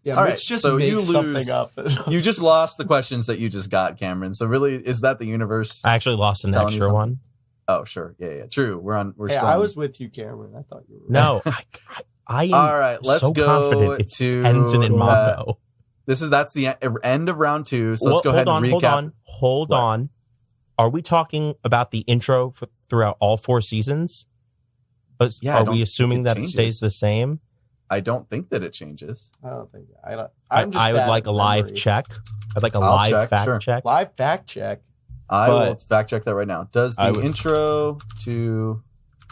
Yeah, All Mitch right, just so makes you something lose. up. You just lost the questions that you just got, Cameron. So really, is that the universe? I actually lost an Telling you extra something? one. Oh, sure. Yeah. True. We're Hey, still. I was with you, Cameron. I thought you were. No, I am All right. Let's so go confident it's to Tenzin and Mako. That's the end of round 2. So let's go ahead and recap. Hold on. Are we talking about the intro throughout all 4 seasons? Are we assuming that it stays the same? I don't think that it changes. I don't think. I would like a live check. I'd like a live fact check. Live fact check. I will fact check that right now. Does the intro to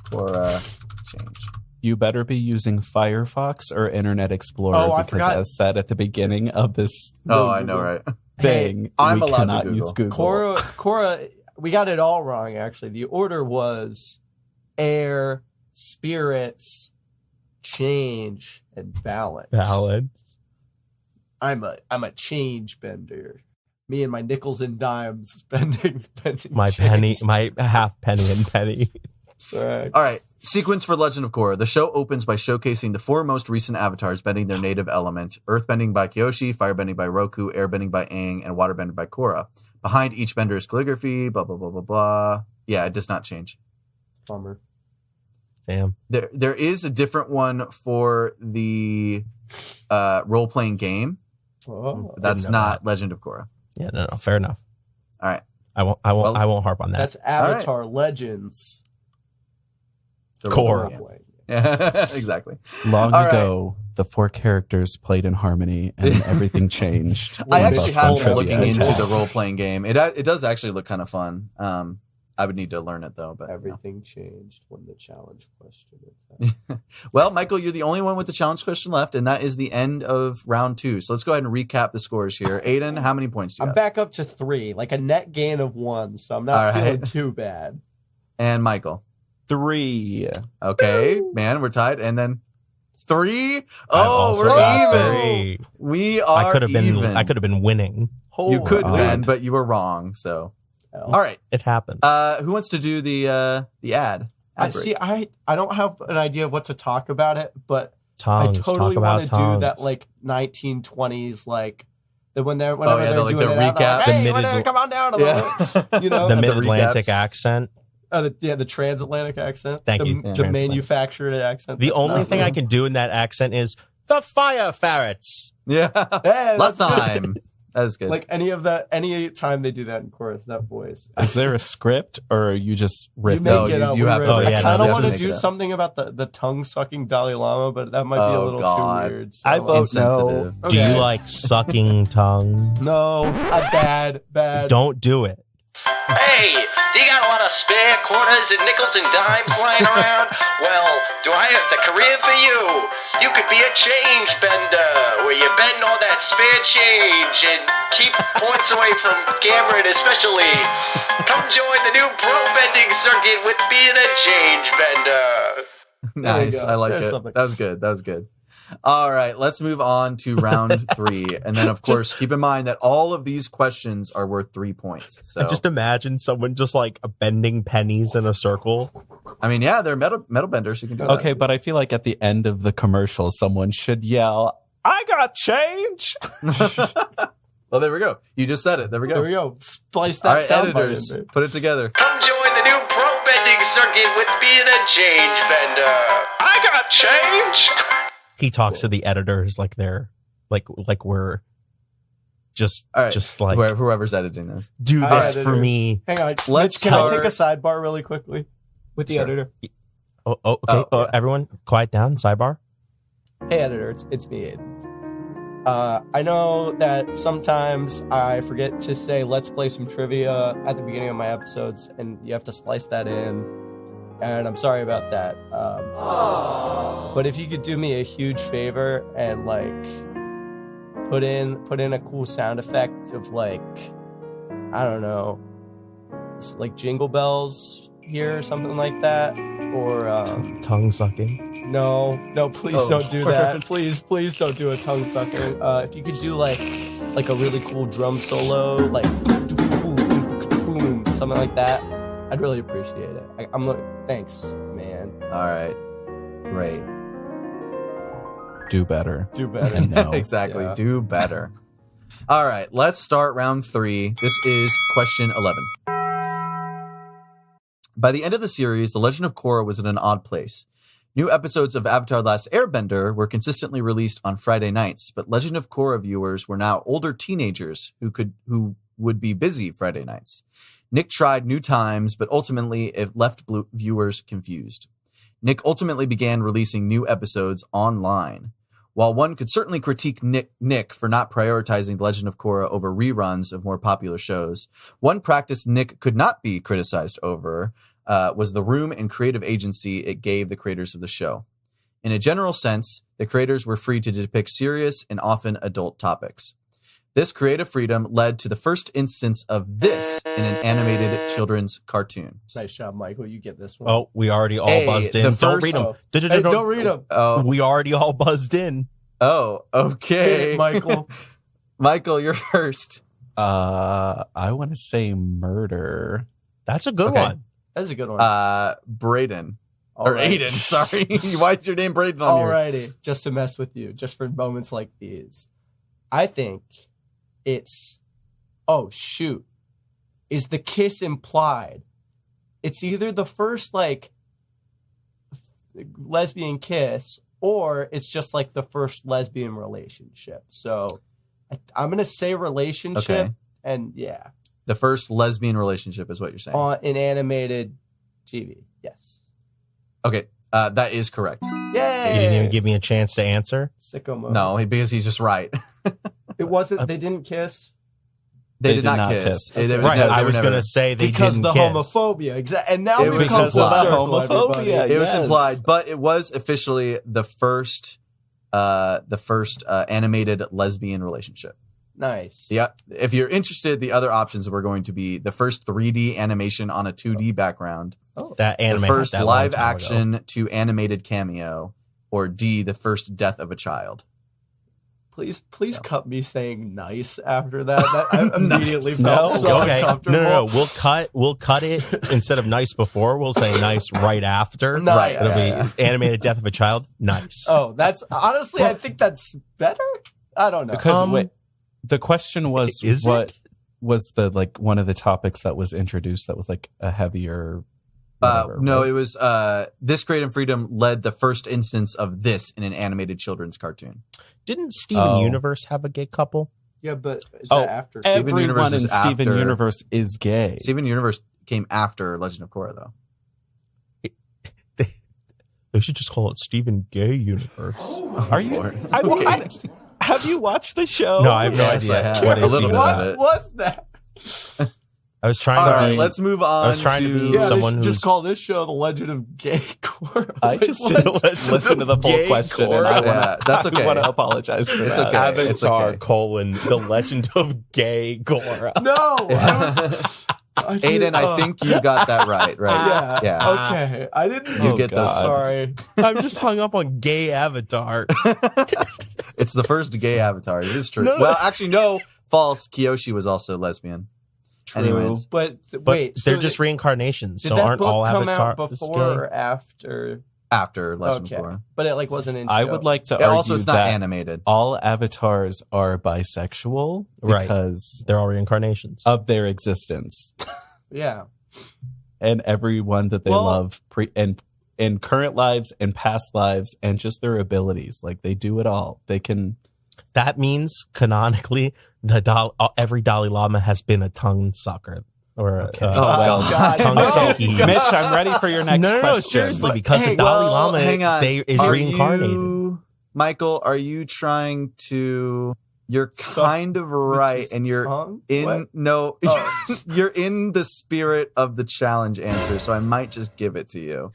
Korra change? You better be using Firefox or Internet Explorer because, as said at the beginning of this, I know, right? Thing, hey, I'm we allowed cannot to Google. use Google. Korra, we got it all wrong. Actually, the order was air, spirits, change, and balance. I'm a change bender. Me and my nickels and dimes bending my change. penny, my half penny and penny. All right. Sequence for Legend of Korra. The show opens by showcasing the 4 most recent avatars bending their native element: earthbending by Kyoshi, firebending by Roku, airbending by Aang, and waterbending by Korra. Behind each bender is calligraphy, blah, blah, blah, blah, blah. Yeah, it does not change. Bummer. Damn. There is a different one for the role-playing game. Oh, that's not Legend of Korra. Yeah, no, fair enough. All right. I won't harp on that. That's Avatar Legends. Korra. Yeah, exactly. Long ago, the 4 characters played in harmony and everything changed. I actually have been looking into the role-playing game. It does actually look kind of fun. I would need to learn it, though. But everything changed when the challenge question is Well, Michael, you're the only one with the challenge question left, and that is the end of round 2. So let's go ahead and recap the scores here. Aidan, how many points do you have? I'm back up to 3, like a net gain of 1, so I'm not feeling too bad. And Michael? 3. Okay, man, we're tied. And then 3? Oh, we're even. 3. We are I could have been winning. You could win, but you were wrong. So, all right, it happens. Who wants to do the ad? I don't have an idea of what to talk about it, but tongues, I totally want to do that like 1920s like. Whenever they're doing the recap, hey, come on down a little bit. You know, the Mid-Atlantic accent. The transatlantic accent. Thank you. The manufactured accent. The only thing I can do in that accent is the fire ferrets. Yeah. Last time. That is good. Like any time they do that in chorus, that voice. Is there a script or are you just riffing? You have to. I kind of want to do something about the tongue sucking Dalai Lama, but that might be a little too weird. So. I vote no. Okay. Do you like sucking tongues? No, bad. Don't do it. Hey, you got a lot of spare quarters and nickels and dimes lying around? Well, do I have the career for you? You could be a change bender, where you bend all that spare change and keep points away from gambling especially. Come join the new pro bending circuit with being a change bender. Nice, I like it. Something. That was good. All right, let's move on to round 3. And then, of course, keep in mind that all of these questions are worth 3 points. So just imagine someone just like bending pennies in a circle. I mean, yeah, they're metal benders. You can do that. Okay, but I feel like at the end of the commercial, someone should yell, "I got change!" Well, there we go. You just said it. There we go. Splice that all right, sound editors, put it together. Come join the new pro bending circuit with being a change bender. I got change! He talks to the editors like they're like we're just like whoever's editing this. Do this for me. Hang on. Can I take a sidebar really quickly with the editor? Okay. Everyone, quiet down. Sidebar. Hey, editor. It's me, Aidan. I know that sometimes I forget to say let's play some trivia at the beginning of my episodes, and you have to splice that in. And I'm sorry about that. But if you could do me a huge favor and like put in a cool sound effect of like, I don't know, like jingle bells here or something like that, or tongue sucking. No, please don't do that. Please don't do a tongue sucking. If you could do like a really cool drum solo, like something like that. I'd really appreciate it. Thanks, man. All right. Great. Do better. No. Exactly. Yeah. Do better. All right. Let's start round 3. This is question 11. By the end of the series, The Legend of Korra was in an odd place. New episodes of Avatar: Last Airbender were consistently released on Friday nights, but Legend of Korra viewers were now older teenagers who would be busy Friday nights. Nick tried new times, but ultimately it left viewers confused. Nick ultimately began releasing new episodes online. While one could certainly critique Nick for not prioritizing The Legend of Korra over reruns of more popular shows, one practice Nick could not be criticized over was the room and creative agency it gave the creators of the show. In a general sense, the creators were free to depict serious and often adult topics. This creative freedom led to the first instance of this in an animated children's cartoon. Nice job, Michael. You get this one. Oh, we already all buzzed in. Don't read them. Hey, don't read them. Oh, We already all buzzed in. oh, okay. Hit it, Michael. Michael, you're first. I want to say murder. That's a good Okay. one. That's a good one. Braden. All Or right. Aidan, sorry. Why is your name Braden on here? Alrighty, just to mess with you, just for moments like these. I think it's, oh shoot, is the kiss implied? It's either the first like lesbian kiss, or it's just like the first lesbian relationship. So I'm gonna say relationship, Okay. and yeah, The first lesbian relationship is what you're saying. in animated TV. Yes. Okay, that is correct. Yay! You didn't even give me a chance to answer. Sicko mode. No, because he's just right. It wasn't. They didn't kiss They did not kiss. Okay. There was Right, never- I was never- going to say they because didn't the kiss. homophobia. Exactly. And now It we've was come full implied. circle, Homophobia. everybody. It was Yes. implied, but it was officially the first animated lesbian relationship. Nice. Yeah, if you're interested, the other options were going to be the first 3D animation on a 2D background, That anime the had first that live long time ago. action to animated cameo, or D, the first death of a child. Please cut me saying nice after that. I immediately Nice. felt No. so Okay, uncomfortable. no. We'll cut it instead of nice before. We'll say nice right after. Nice. It'll be animated death of a child. Nice. Oh, that's honestly, I think that's better. I don't know. Because wait, the question was is what it? was the like one of the topics that was introduced that was like a heavier whatever, No, right? it was this creative freedom led the first instance of this in an animated children's cartoon. Didn't Steven Oh. Universe have a gay couple? Yeah, but is Oh, that after? Steven everyone Universe in is Steven after- Universe is gay. Steven Universe came after Legend of Korra, though. They should just call it Steven Gay Universe. Are you? I mean, have you watched the show? No, I have no Yes, I idea have. what A is little even bit that. of it. What was that? I was trying All to right, be. let's move on. I was trying to be Yeah, someone they should who's just call this show The Legend of Gay Korra. I Like, just what? didn't listen to the full Gay question, and Korra? I want Yeah, that's okay. I want to apologize for It's that. okay. Avatar okay. colon The Legend of Gay Korra. No, I feel- Aiden, I think you got that right, right? Yeah. Yeah. Okay. I didn't. You get those. God. Sorry. I'm just hung up on gay Avatar. It's the first gay Avatar. It is true. No, no. Well, actually, no. False. Kyoshi was also lesbian. True. Anyways. But But wait, they're so just reincarnations, did so that aren't book all come out Avatars before gay? or after? After Legend Okay, of Korra. but it like wasn't in. I show. would like to Yeah, argue also, it's not that animated. all avatars are bisexual Right. because They're all reincarnations. of their existence, Yeah. and everyone that they Well- love in current lives and past lives, and just their abilities. Like they do it all. They can. That means canonically, every Dalai Lama has been a tongue sucker or Okay. a Oh, God. tongue sucky. Mitch, I'm ready for your next No, question. seriously, because Hey, the Dalai well, Lama hang on. is Are reincarnated. Michael, are you trying to... You're Suck kind of right, and you're Tongue? in... What? No, Oh. you're in the spirit of the challenge answer, so I might just give it to you.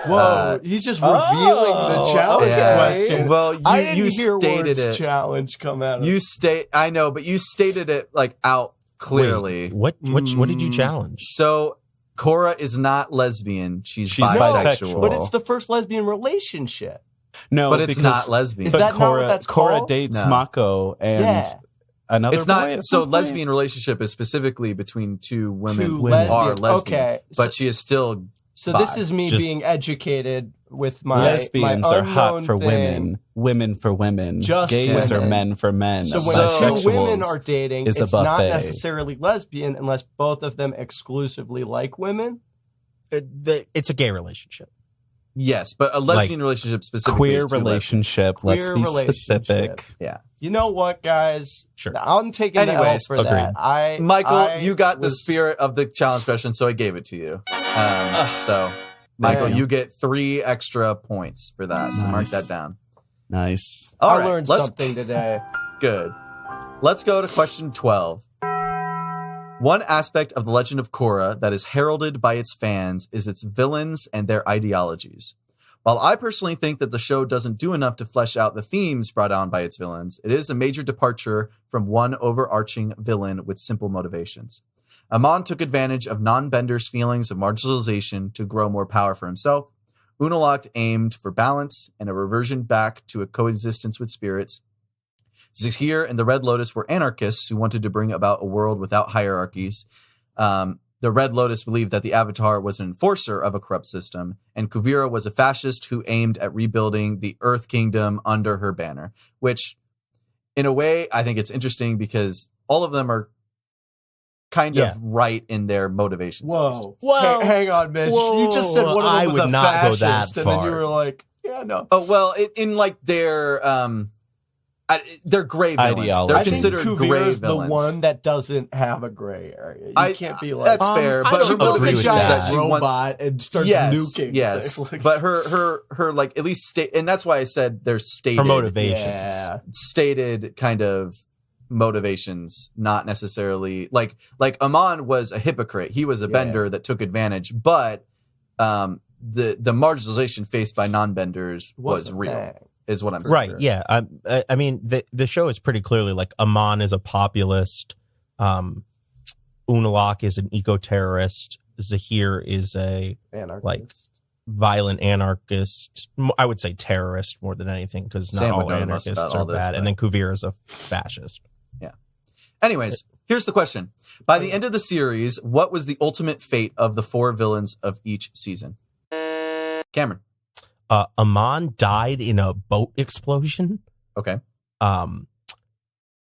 Whoa, he's just revealing the challenge Yeah. question. Well, I didn't you hear stated words it. challenge come out of I know, but you stated it like out clearly. Wait, what did you challenge? So Korra is not lesbian. She's She's bisexual. But it's the first lesbian relationship. No, but it's because- not lesbian. Is But that not what that's Korra called? dates No. Mako and Yeah. another It's boy not at so some point? lesbian relationship is specifically between two women Two who are lesbian. lesbian. Okay, But she is still So this bi. is me Just- being educated with my Lesbians my are hot unknown for thing. women, women for women. Just Gays women. are men for men. So when two women Bisexuals are dating, is a it's not buffet. necessarily lesbian unless both of them exclusively like women. It's a gay relationship. Yes, but a lesbian relationship specifically. Queer is two relationship. Queer Let's be relationship. specific. Yeah. You know what, guys? Sure. I'm taking the L Anyways, for agreed. that. Michael, you got the was- spirit of the challenge question, so I gave it to you. So, Michael, Damn. you get 3 extra points for that. So mark Nice. that down. Nice. All I right, learned let's- something today. Good. Let's go to question 12. One aspect of The Legend of Korra that is heralded by its fans is its villains and their ideologies. While I personally think that the show doesn't do enough to flesh out the themes brought on by its villains, it is a major departure from one overarching villain with simple motivations. Amon took advantage of non-Bender's feelings of marginalization to grow more power for himself. Unalaq aimed for balance and a reversion back to a coexistence with spirits. Zahir and the Red Lotus were anarchists who wanted to bring about a world without hierarchies. The Red Lotus believed that the Avatar was an enforcer of a corrupt system, and Kuvira was a fascist who aimed at rebuilding the Earth Kingdom under her banner, which, in a way, I think it's interesting because all of them are kind Yeah. of right in their motivations. Whoa. Whoa. Hang on, Mitch. You just said one of them I was would a not go fascist, that and then far. you were like, yeah, no. Oh, well, in like they're gray villains. Ideology. They're I think considered gray Kuvira's villains. the one that doesn't have a gray area. You I- can't be like, That's fair, I but don't her agree motivation with is that. that she wants robot and starts yes, nuking. yes. things. Like, But her like at least state, and that's why I said there's stated Her motivations. yeah. stated kind of motivations, not necessarily like Amon was a hypocrite. He was a Yeah. bender that took advantage, but the marginalization faced by non-benders was a real. thing. Is what I'm saying. Right. Yeah. I mean, the show is pretty clearly like Amon is a populist. Unalaq is an eco-terrorist. Zahir is a Anarchist. Like, violent anarchist. I would say terrorist more than anything because not Sam would all know the most anarchists about all are this, bad. but- And then Kuvira is a fascist. Anyways, here's the question. By the end of the series, what was the ultimate fate of the 4 villains of each season? Cameron. Amon died in a boat explosion. Okay.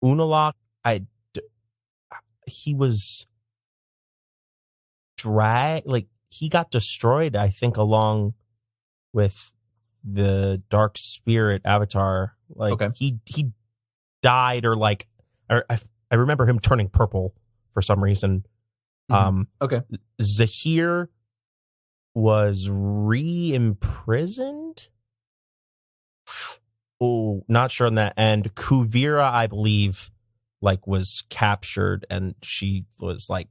Unalaq, he was he got destroyed, I think, along with the Dark Spirit Avatar. Like Okay. he died, or like I remember him turning purple for some reason. Okay. Zahir was re-imprisoned. Oh, not sure on that end. Kuvira, I believe, like was captured and she was like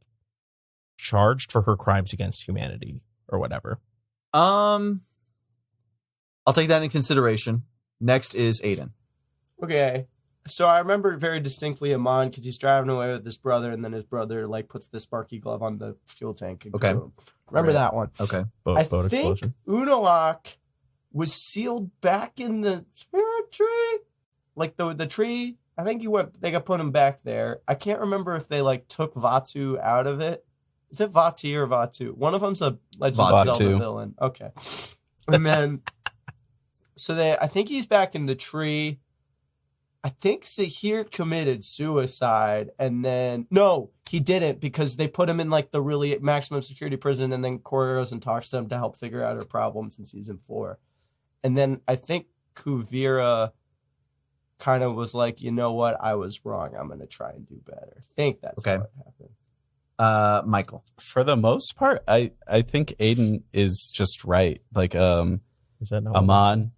charged for her crimes against humanity or whatever. I'll take that into consideration. Next is Aidan. Okay. So I remember very distinctly Amon because he's driving away with his brother, and then his brother like puts the sparky glove on the fuel tank. And Okay. boom. Remember that one. Okay. Boat I explosion. think Unalaq was sealed back in the spirit tree, like the tree. I think they got put him back there. I can't remember if they like took Vatu out of it. Is it Vati or Vatu? One of them's a Legend of Zelda Vatu. villain. Okay, and then I think he's back in the tree. I think Zahir committed suicide, and then no, he didn't because they put him in like the really maximum security prison, and then Korra goes and talks to him to help figure out her problems in season 4. And then I think Kuvira kind of was like, you know what, I was wrong. I'm going to try and do better. I think that's Okay. how it happened. Michael. For the most part, I think Aidan is just right. Like Is that not what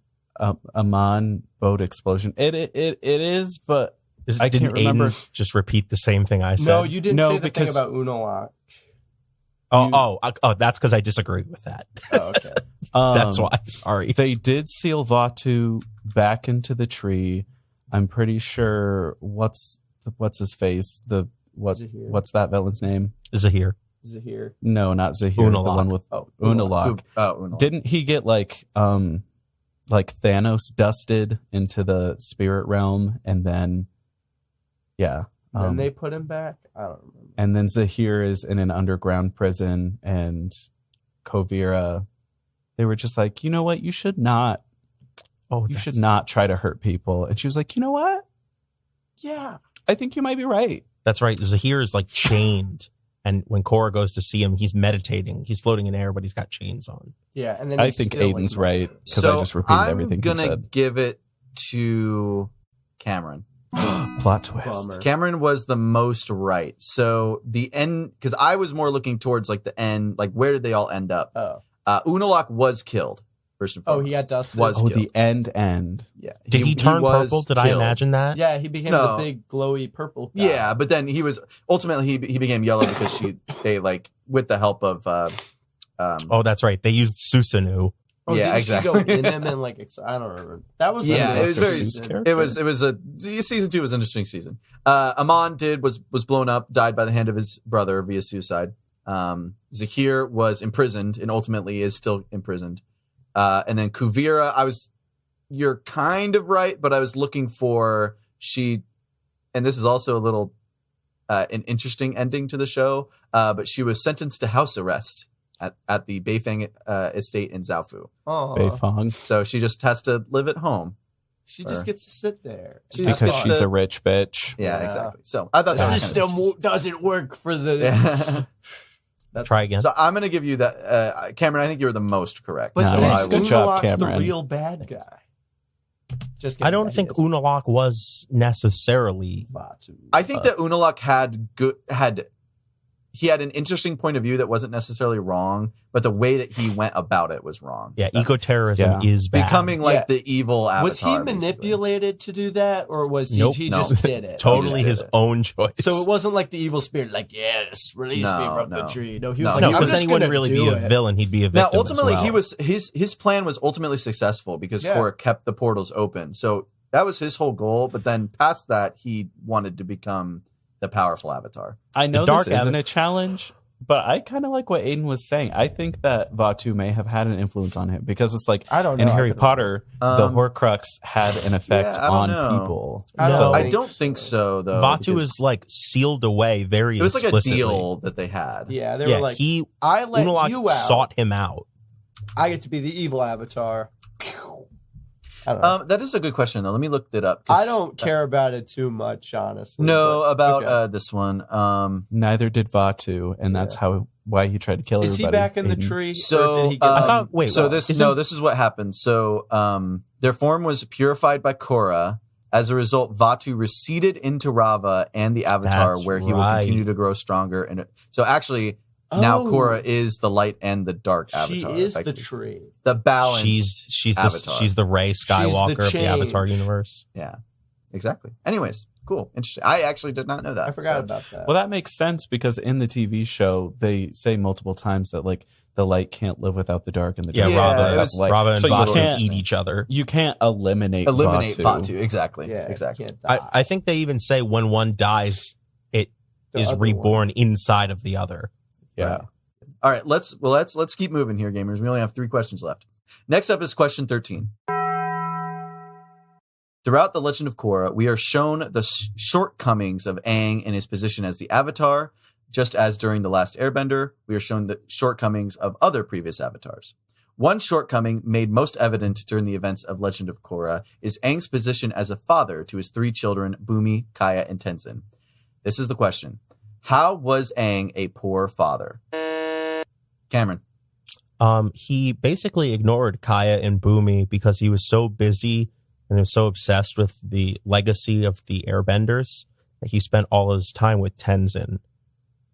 Amon boat explosion. It is, but Is, I didn't can't remember. Aidan just repeat the same thing I said? No, you didn't No, say the thing because- about Unalaq. Oh, that's because I disagree with that. Oh, okay. That's why. Sorry. They did seal Vatu back into the tree. I'm pretty sure what's his face? Zahir. What's that villain's name? Zahir. Zahir. No, not Zahir. The Unalaq. one with Unalaq. Unalaq. Didn't he get like Thanos dusted into the spirit realm, and then Then they put him back? I don't remember. and then Zahir is in an underground prison, and Kuvira, they were just like, you know what, you should not try to hurt people. And she was like, you know what, Yeah. I think you might be right. That's right. Zahir is like chained And when Korra goes to see him, he's meditating. He's floating in air, but he's got chains on. Yeah, and then I he's think still, Aiden's like, right because I just repeated everything he I'm gonna said. give it to Cameron. Plot twist. Bummer. Cameron was the most right. So the end, because I was more looking towards like the end, like where did they all end up? Oh, Unalaq was killed. First and foremost. he got dusted. Was Oh, killed. the end. Yeah. Did he turn was purple? Did I killed. imagine that? Yeah, he became No. the big glowy purple guy. Yeah, but then he was ultimately he became yellow because they like with the help of Oh, that's right. They used Susanoo. Oh, yeah, didn't she exactly. go in him and like I don't remember. That was the Yeah, best it was very- season. it was a season 2 was an interesting season. Amon was blown up, died by the hand of his brother via suicide. Zahir was imprisoned and ultimately is still imprisoned. And then Kuvira, you're kind of right, but I was looking for and this is also a little an interesting ending to the show. But she was sentenced to house arrest at the Beifeng estate in Zaofu. Oh, Beifong. So she just has to live at home. she just gets to sit there. She Because just gets she's to- a rich bitch. Yeah, Yeah. exactly. So I thought The that was system kind of doesn't work for the. Yeah. That's Try again. So I'm going to give you that, Cameron. I think you were the most correct. But No, is good job, Unalaq the Cameron. real bad guy? Just I don't think Unalaq was necessarily. I think that Unalaq had an interesting point of view that wasn't necessarily wrong, but the way that he went about it was wrong. Yeah, That- eco-terrorism is bad. becoming like Yeah. the evil avatar. Was he basically. manipulated to do that, or was he? Nope. He No. just did it. totally He his did it. own choice. So it wasn't like the evil spirit, like yes, release me No, from the no. tree. No, he No, was like, no, I'm because just then he wouldn't gonna really do be a it. villain. He'd be a victim. Now, ultimately, as well. he was his plan was ultimately successful because Yeah. Korra kept the portals open. So that was his whole goal. But then past that, he wanted to become the powerful avatar. I know dark this isn't a challenge, but I kind of like what Aiden was saying. I think that Vatu may have had an influence on him because it's like I don't know. in I Harry couldn't- Potter, the Um, Horcrux had an effect yeah, I don't on know. people. I don't So I think don't so. think so, though. Batu because is like sealed away very it was like a explicitly. deal that they had. Yeah, they Yeah, were like, he I let Unalaq you out. sought him out. I get to be the evil avatar. I don't know. That is a good question, though. Let me look it up. 'cause- I don't care about it too much, honestly. No, but- about okay. this one. neither did Vatu, and that's why he tried to kill Is he everybody. back in the Aiden. tree? So or did he get I thought- wait, So well, this isn't- this is what happened. So their form was purified by Korra. As a result, Vatu receded into Rava and the Avatar, That's where he will right. continue to grow stronger. And so actually, now Oh. Korra is the light and the dark She Avatar. is the effectively. tree. the balance. She's Avatar. she's the Rey Skywalker of the change. Avatar universe. Yeah, exactly. Anyways, cool, interesting. I actually did not know that. I forgot so- about that. Well, that makes sense because in the TV show they say multiple times that like the light can't live without the dark, and the Yeah, dark Yeah, can't live it without was- the light. Rava and So you Vatu can't eat each other. you can't eliminate Eliminate Vatu. Vatu. Exactly. yeah, Exactly. Can't die. I think they even say when one dies, it The is other reborn inside of the other. Yeah. Right. All right, let's keep moving here, gamers. We only have 3 questions left. Next up is question 13. Throughout the Legend of Korra, we are shown the shortcomings of Aang in his position as the Avatar, just as during the Last Airbender, we are shown the shortcomings of other previous avatars. One shortcoming made most evident during the events of Legend of Korra is Aang's position as a father to his 3 children, Bumi, Kaya, and Tenzin. This is the question. How was Aang a poor father? Cameron. He basically ignored Kaya and Bumi because he was so busy and was so obsessed with the legacy of the Airbenders that he spent all his time with Tenzin.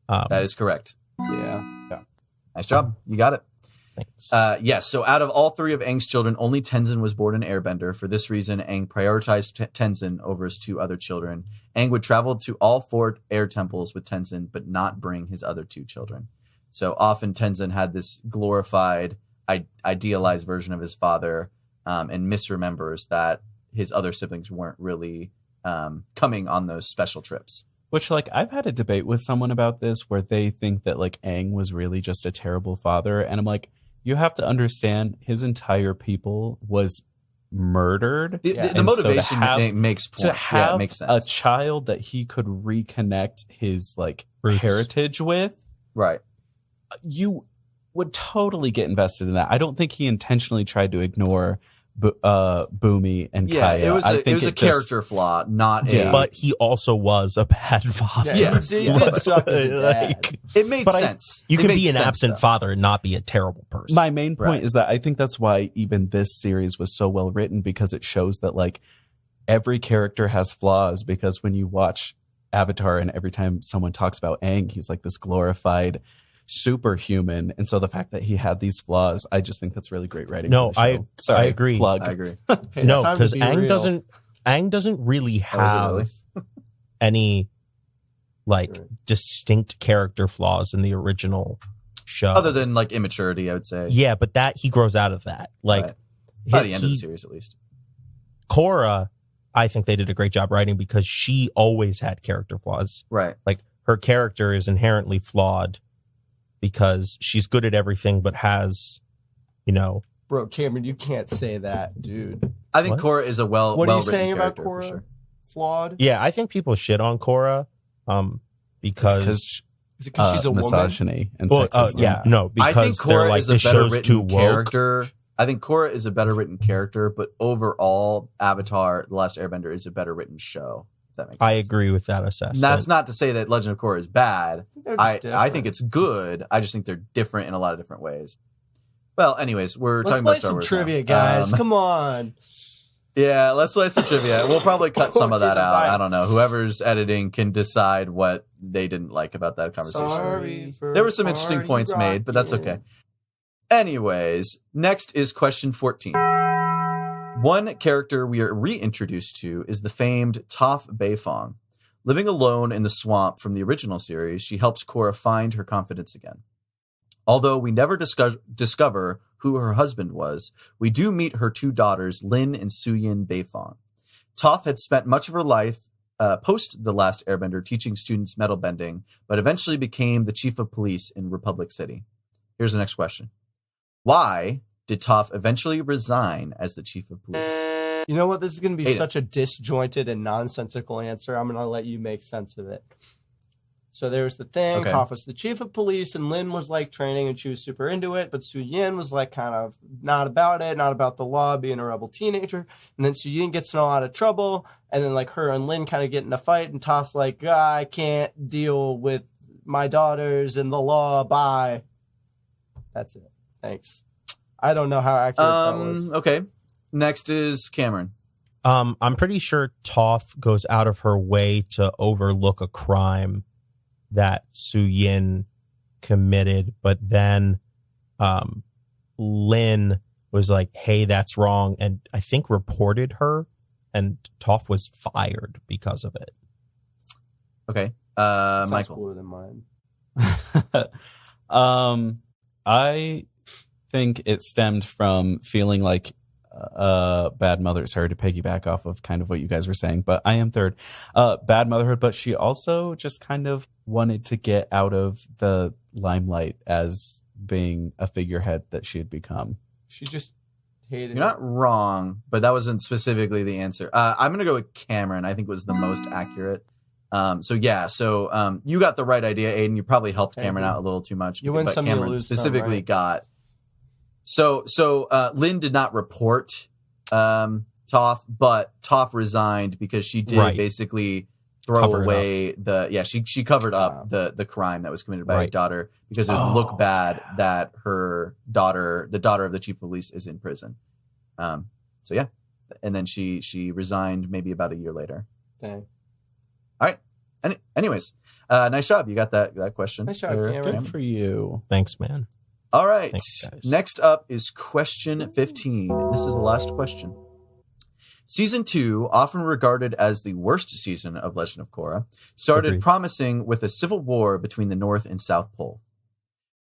That is correct. yeah. Nice job. You got it. Thanks. Yes, so out of all 3 of Aang's children, only Tenzin was born an airbender. For this reason, Aang prioritized Tenzin over his 2 other children. Aang would travel to all 4 air temples with Tenzin, but not bring his other 2 children. So often Tenzin had this glorified, idealized version of his father and misremembers that his other siblings weren't really coming on those special trips. Which, like, I've had a debate with someone about this where they think that, like, Aang was really just a terrible father. And I'm like, you have to understand his entire people was murdered. The And so to motivation have- makes point. To have it makes a sense. child that he could reconnect his, like, Roots. heritage with, Right. you would totally get invested in that. I don't think he intentionally tried to ignore Boomy and Yeah, Kaya. it was a character flaw, not a. But he also was a bad father. Yes, he did suck as a dad. It made But sense. You It can made be an sense, absent though. father and not be a terrible person. My main point Right. is that I think that's why even this series was so well written, because it shows that like every character has flaws, because when you watch Avatar and every time someone talks about Aang, he's like this glorified superhuman. And so the fact that he had these flaws, I just think that's really great writing. No, for the show. Sorry, I agree. Plug. I agree. Okay, No, it's time to because be Aang real. doesn't really Oh, is it have really? any like Right. distinct character flaws in the original show. Other than like immaturity, I would say. yeah, but that he grows out of that. Like Right. By the he- end of the series, at least. Korra, I think they did a great job writing because she always had character flaws. Right. Like her character is inherently flawed because she's good at everything, but has, you know, Bro, Cameron, you can't say that, dude. I think What? Korra is a What are you well-written saying about character, Korra? for sure. Flawed? yeah, I think people shit on Korra, because Is it because she's a woman? misogyny and well, sexism. yeah, no, I think because they're Korra like is a this better show's too written woke. character. I think Korra is a better written character, but overall, Avatar: The Last Airbender is a better written show. If that makes sense. I agree with that assessment. And that's not to say that Legend of Korra is bad. They're just I think it's good. I just think they're different in a lot of different ways. Well, anyways, we're Let's talking play about Star some Wars trivia, now. guys. Come on. Yeah, let's play some trivia. We'll probably cut some of that Jesus, out. fine. I don't know. Whoever's editing can decide what they didn't like about that conversation. Sorry for There were some interesting party points made, but that's rocking. okay. Anyways, next is question 14. One character we are reintroduced to is the famed Toph Beifong. Living alone in the swamp from the original series, she helps Korra find her confidence again. Although we never discover who her husband was, we do meet her two daughters, Lin and Suyin Beifong. Toph had spent much of her life post The Last Airbender teaching students metal bending, but eventually became the chief of police in Republic City. Here's the next question. Why did Toph eventually resign as the chief of police? You know what? This is going to be Aidan. such a disjointed and nonsensical answer. I'm going to let you make sense of it. So there's the thing. Okay. Toph was the chief of police, and Lin was like training, and she was super into it. But Su Yin was like kind of not about it, not about the law, being a rebel teenager. And then Su Yin gets in a lot of trouble, and then like her and Lin kind of get in a fight, and Toph's like, I can't deal with my daughters and the law. Bye. That's it. Thanks. I don't know how accurate that was. Okay. Next is Cameron. I'm pretty sure Toph goes out of her way to overlook a crime that Su Yin committed, but then Lin was like, hey, that's wrong, and I think reported her, and Toph was fired because of it. Okay. Sounds Michael. cooler than mine. I think it stemmed from feeling like bad mother. Sorry to piggyback off of kind of what you guys were saying, but I am third. Bad motherhood, but she also just kind of wanted to get out of the limelight as being a figurehead that she had become. She just hated You're not wrong, but that wasn't specifically the answer. I'm going to go with Cameron. I think it was the most accurate. So you got the right idea, Aidan. You probably helped Thank Cameron you. out a little too much. You win but some, you Cameron lose some, specifically right? got. So Lynn did not report Toph, but Toph resigned because she did Right. basically throw Cover it away she covered up the crime that was committed by her Right. daughter because it would look bad that her daughter, the daughter of the chief of police, is in prison. And then she resigned maybe about a year later. Dang. Anyways, nice job. You got that question. Nice job, there, Cameron. Good for you. Thanks, man. All right. Thanks, guys. Next up is question 15. This is the last question. Season 2, often regarded as the worst season of Legend of Korra, started Agreed. promising with a civil war between the North and South Pole.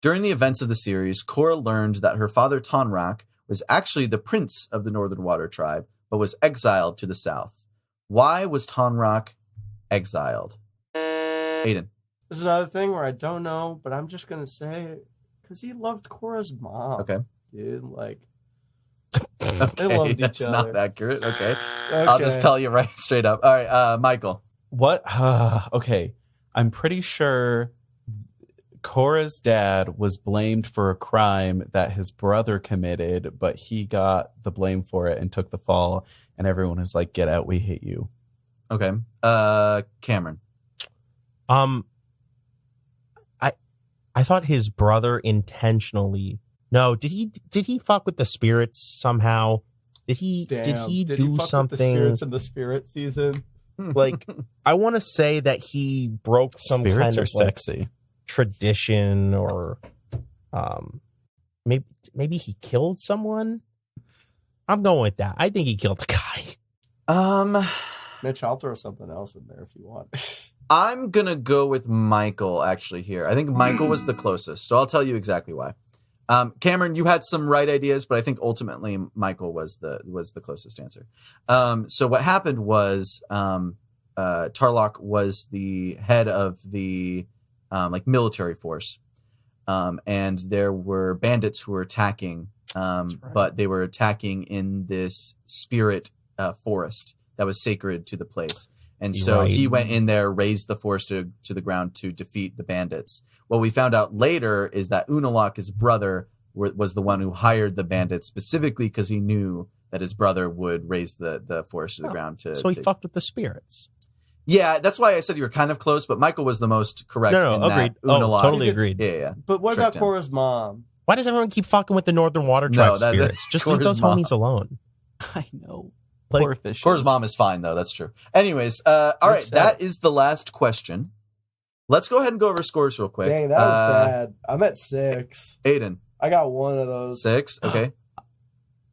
During the events of the series, Korra learned that her father Tonrak was actually the prince of the Northern Water Tribe, but was exiled to the South. Why was Tonrak exiled? Aidan. This is another thing where I don't know, but I'm just gonna say because he loved Korra's mom. Okay. Dude, like Okay, loved each that's other. not accurate. Okay. okay. I'll just tell you right straight up. All right, Michael. What? Okay. I'm pretty sure Korra's dad was blamed for a crime that his brother committed, but he got the blame for it and took the fall, and everyone was like, "Get out, we hate you." Okay. Cameron. I thought his brother intentionally. No, did he fuck with the spirits somehow? Did he Damn. did he Did do he fuck something with the spirits in the spirit season? like I want to say that he broke some Spirits kind are of like, sexy. tradition or maybe he killed someone. I'm going with that. I think he killed the guy. Mitch, I'll throw something else in there if you want. I'm gonna go with Michael actually here. I think Michael was the closest, so I'll tell you exactly why. Cameron, you had some right ideas, but I think ultimately Michael was the closest answer. So what happened was Tarlok was the head of the like military force, and there were bandits who were attacking, but they were attacking in this spirit forest that was sacred to the place. And so he went in there, raised the force to the ground to defeat the bandits. What we found out later is that Unalaq, his brother, was the one who hired the bandits specifically because he knew that his brother would raise the force to the ground. So he fucked with the spirits. Yeah, that's why I said you were kind of close, but Michael was the most correct. No, agreed. Unalaq, Totally agreed. Yeah. But what about Tricked him. Korra's mom? Why does everyone keep fucking with the Northern Water Tribe spirits? Just leave those homies alone. I know. Like, Poor fishes. Korra's mom is fine, though. That's true. Anyways, all right. That is the last question. Let's go ahead and go over scores real quick. Dang, that was bad. I'm at 6. Aiden. I got one of those. 6. Okay.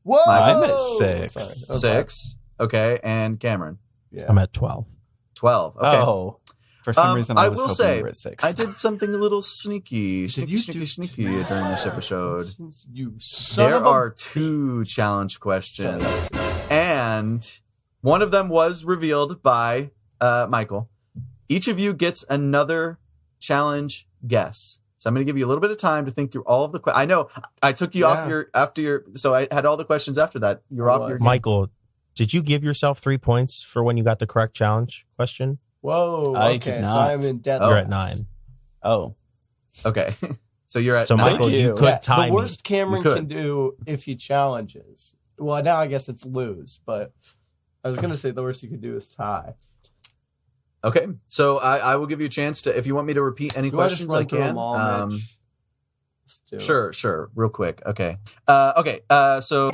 Whoa! I'm at 6. Sorry. 6. Okay. And Cameron. Yeah. I'm at 12. 12. Okay. Oh, for some reason I was will hoping say, you were at 6. I did something a little sneaky. Did you Sneaky during this episode. You son There of a... are 2 challenge questions, and one of them was revealed by Michael. Each of you gets another challenge guess. So I'm going to give you a little bit of time to think through all of the questions. I know I took you off so I had all the questions after that. You're off your Michael, did you give yourself 3 points for when you got the correct challenge question? Whoa. I Okay, did so not. I'm in debt. You're at 9. Oh. Okay. So you're at So 9. Michael, you could tie The me. worst Cameron can do if he challenges. Well, now I guess it's lose, but I was going to say the worst you could do is tie. Okay. So I will give you a chance to, if you want me to repeat any Do I just questions, run I through can. them all, Mitch? Let's do it. Sure. Real quick. Okay. So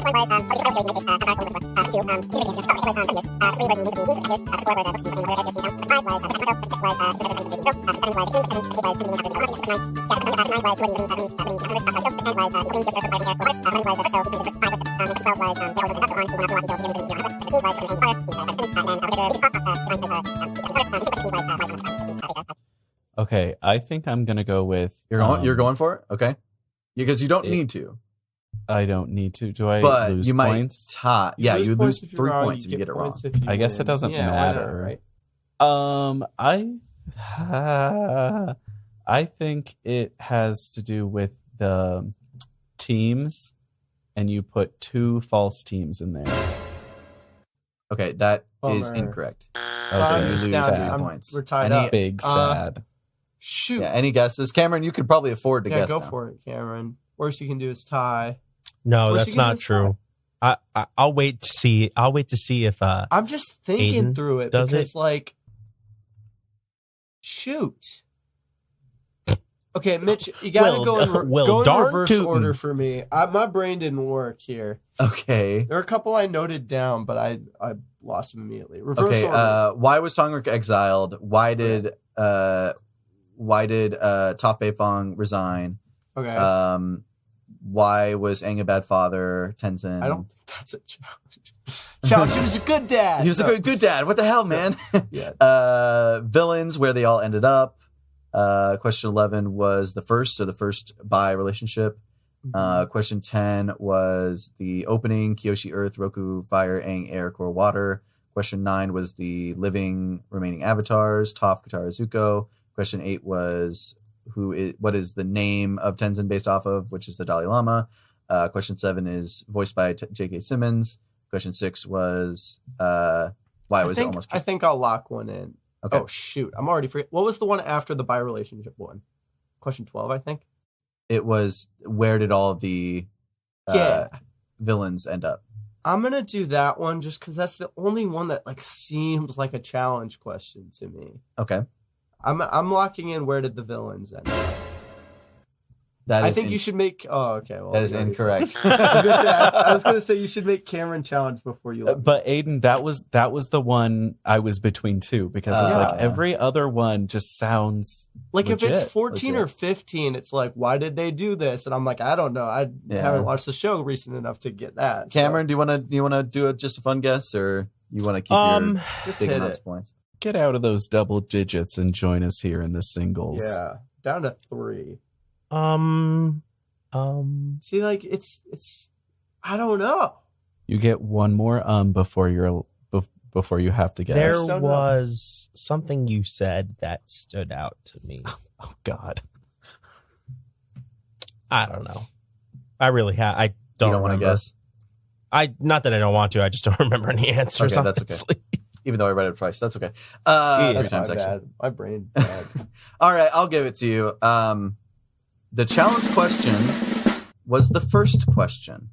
Okay, I think I'm gonna go with you're going for it? Okay. Because you don't need to. I don't need to. Do I But lose you might points? tie. Yeah, you lose 3 points if you get it wrong. points if you I guess it win. doesn't Yeah, why not, matter. right? I think it has to do with the teams, and you put 2 false teams in there. Okay, that is Bummer. incorrect. So Okay, I'm you just lose down. 3 points. We're tied Any- up. Big sad. Shoot. Yeah, any guesses? Cameron, you could probably afford to Yeah, guess go now. for it, Cameron. Worst you can do is tie. No, What's that's he gonna not true. I'll wait to see. I'll wait to see if I'm just thinking Aidan through it does because, like, shoot. Okay, Mitch, you gotta go in, go in darn reverse tootin'. order for me. My brain didn't work here. Okay. There are a couple I noted down, but I lost them immediately. Reverse Okay. order. Why was Tongrik exiled? Why did Toph Beifong resign? Okay. Why was Aang a bad father? Tenzin. I don't think that's a challenge. Challenge, he was a good dad. He was a good dad. What the hell, man? Yeah. Villains, where they all ended up. Question 11 was the first bi relationship. Question 10 was the opening: Kyoshi Earth, Roku Fire, Aang Air, Korra Water. Question 9 was the living remaining avatars: Toph, Katara, Zuko. Question 8 was what is the name of Tenzin based off of, which is the Dalai Lama. Question 7 is voiced by J.K. Simmons. Question 6 was why was it almost? I think I'll lock one in. Okay. Oh shoot, I'm already free. What was the one after the bi relationship one? question 12, I think. It was where did all the Yeah. villains end up? I'm gonna do that one just because that's the only one that like seems like a challenge question to me. Okay. I'm locking in where did the villains end up. I think you should make. Oh, okay. Well, that is you already incorrect. said- I was gonna say you should make Cameron challenge before you. But Aidan, that was the one I was between two because it's like every other one just sounds like legit, if it's 14 or legit. 15, it's like why did they do this? And I'm like I don't know. I haven't watched the show recent enough to get that. so Cameron, do you wanna do just a fun guess, or you want to keep your just big hit amounts it. of points? get out of those double digits and join us here in the singles. Yeah, down to 3. See, like it's. I don't know. You get one more before before you have to guess. There So no. was something you said that stood out to me. Oh God. I don't know. I really I You don't don't want to remember. guess, Not that I don't want to. I just don't remember any answers. Okay, that's okay. honestly. even though I read it twice. That's okay. Yeah, Three That's my times actually. bad. My brain bad. All right, I'll give it to you. The challenge question was the first question.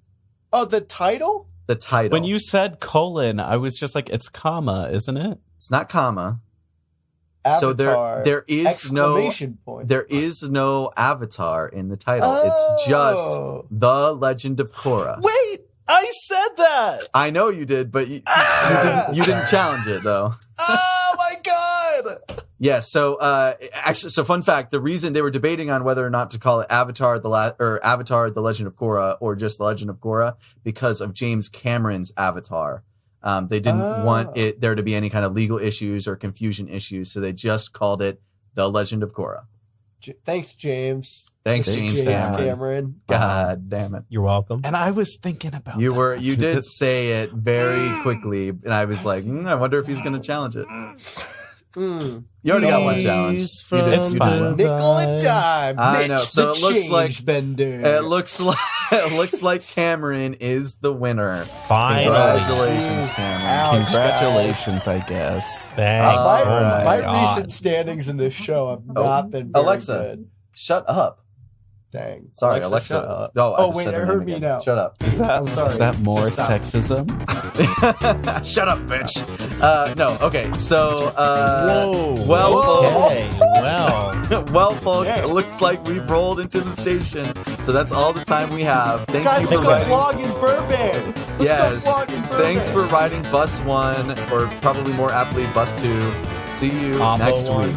Oh, the title? The title. When you said colon, I was just like, it's comma, isn't it? It's not comma. Avatar. So there is no exclamation point. there is no avatar in the title. It's just The Legend of Korra. Wait, I said that. I know you did, but you didn't challenge it though. Oh my God. Yeah, so actually, so fun fact: the reason they were debating on whether or not to call it Avatar Avatar: The Legend of Korra or just The Legend of Korra because of James Cameron's Avatar. They didn't want there to be any kind of legal issues or confusion issues, so they just called it The Legend of Korra. Thanks, James. Thanks, James Cameron. God damn it! You're welcome. And I was thinking about You that. were you did say it very quickly, and I was like, I wonder if he's going to challenge it. You already got one challenge. You did. It's You fine. did one. Nickel and dime. I Mitch, know, so the it looks like- change bender. It looks like Cameron is the winner. Finally. Congratulations, Cameron. Ouch, Congratulations, I guess. Thanks. My- oh my God. recent standings in this show have not been very Alexa. good. Shut up. Dang. Sorry, shut Alexa. up. No, I Oh, just wait, said it her heard name me again. now. Shut up. I'm sorry. Is that more Just stop. sexism? Shut up, bitch. No, okay. So, Whoa. well, Okay. Well. well, folks, Dang. it looks like we've rolled into the station. So that's all the time we have. Thank Guys, you let's for go writing. vlog in Burbank. Let's Yes. go vlog in Burbank. Thanks for riding Bus 1, or probably more aptly Bus 2. See you Combo next one. week.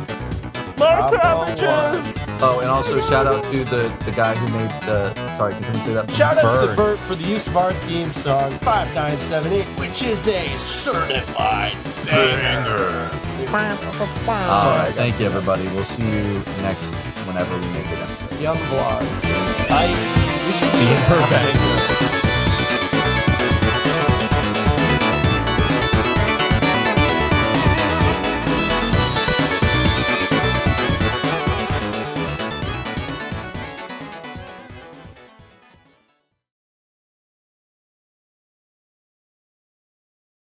More cabbages. Oh, and also shout out to the guy who made the. Sorry, can someone say that? Shout out to Bird. Bert for the use of our theme song 5978, which is a certified banger. All right, thank you, everybody. We'll see you whenever we make an episode. See you on the vlog. See you in Burbank.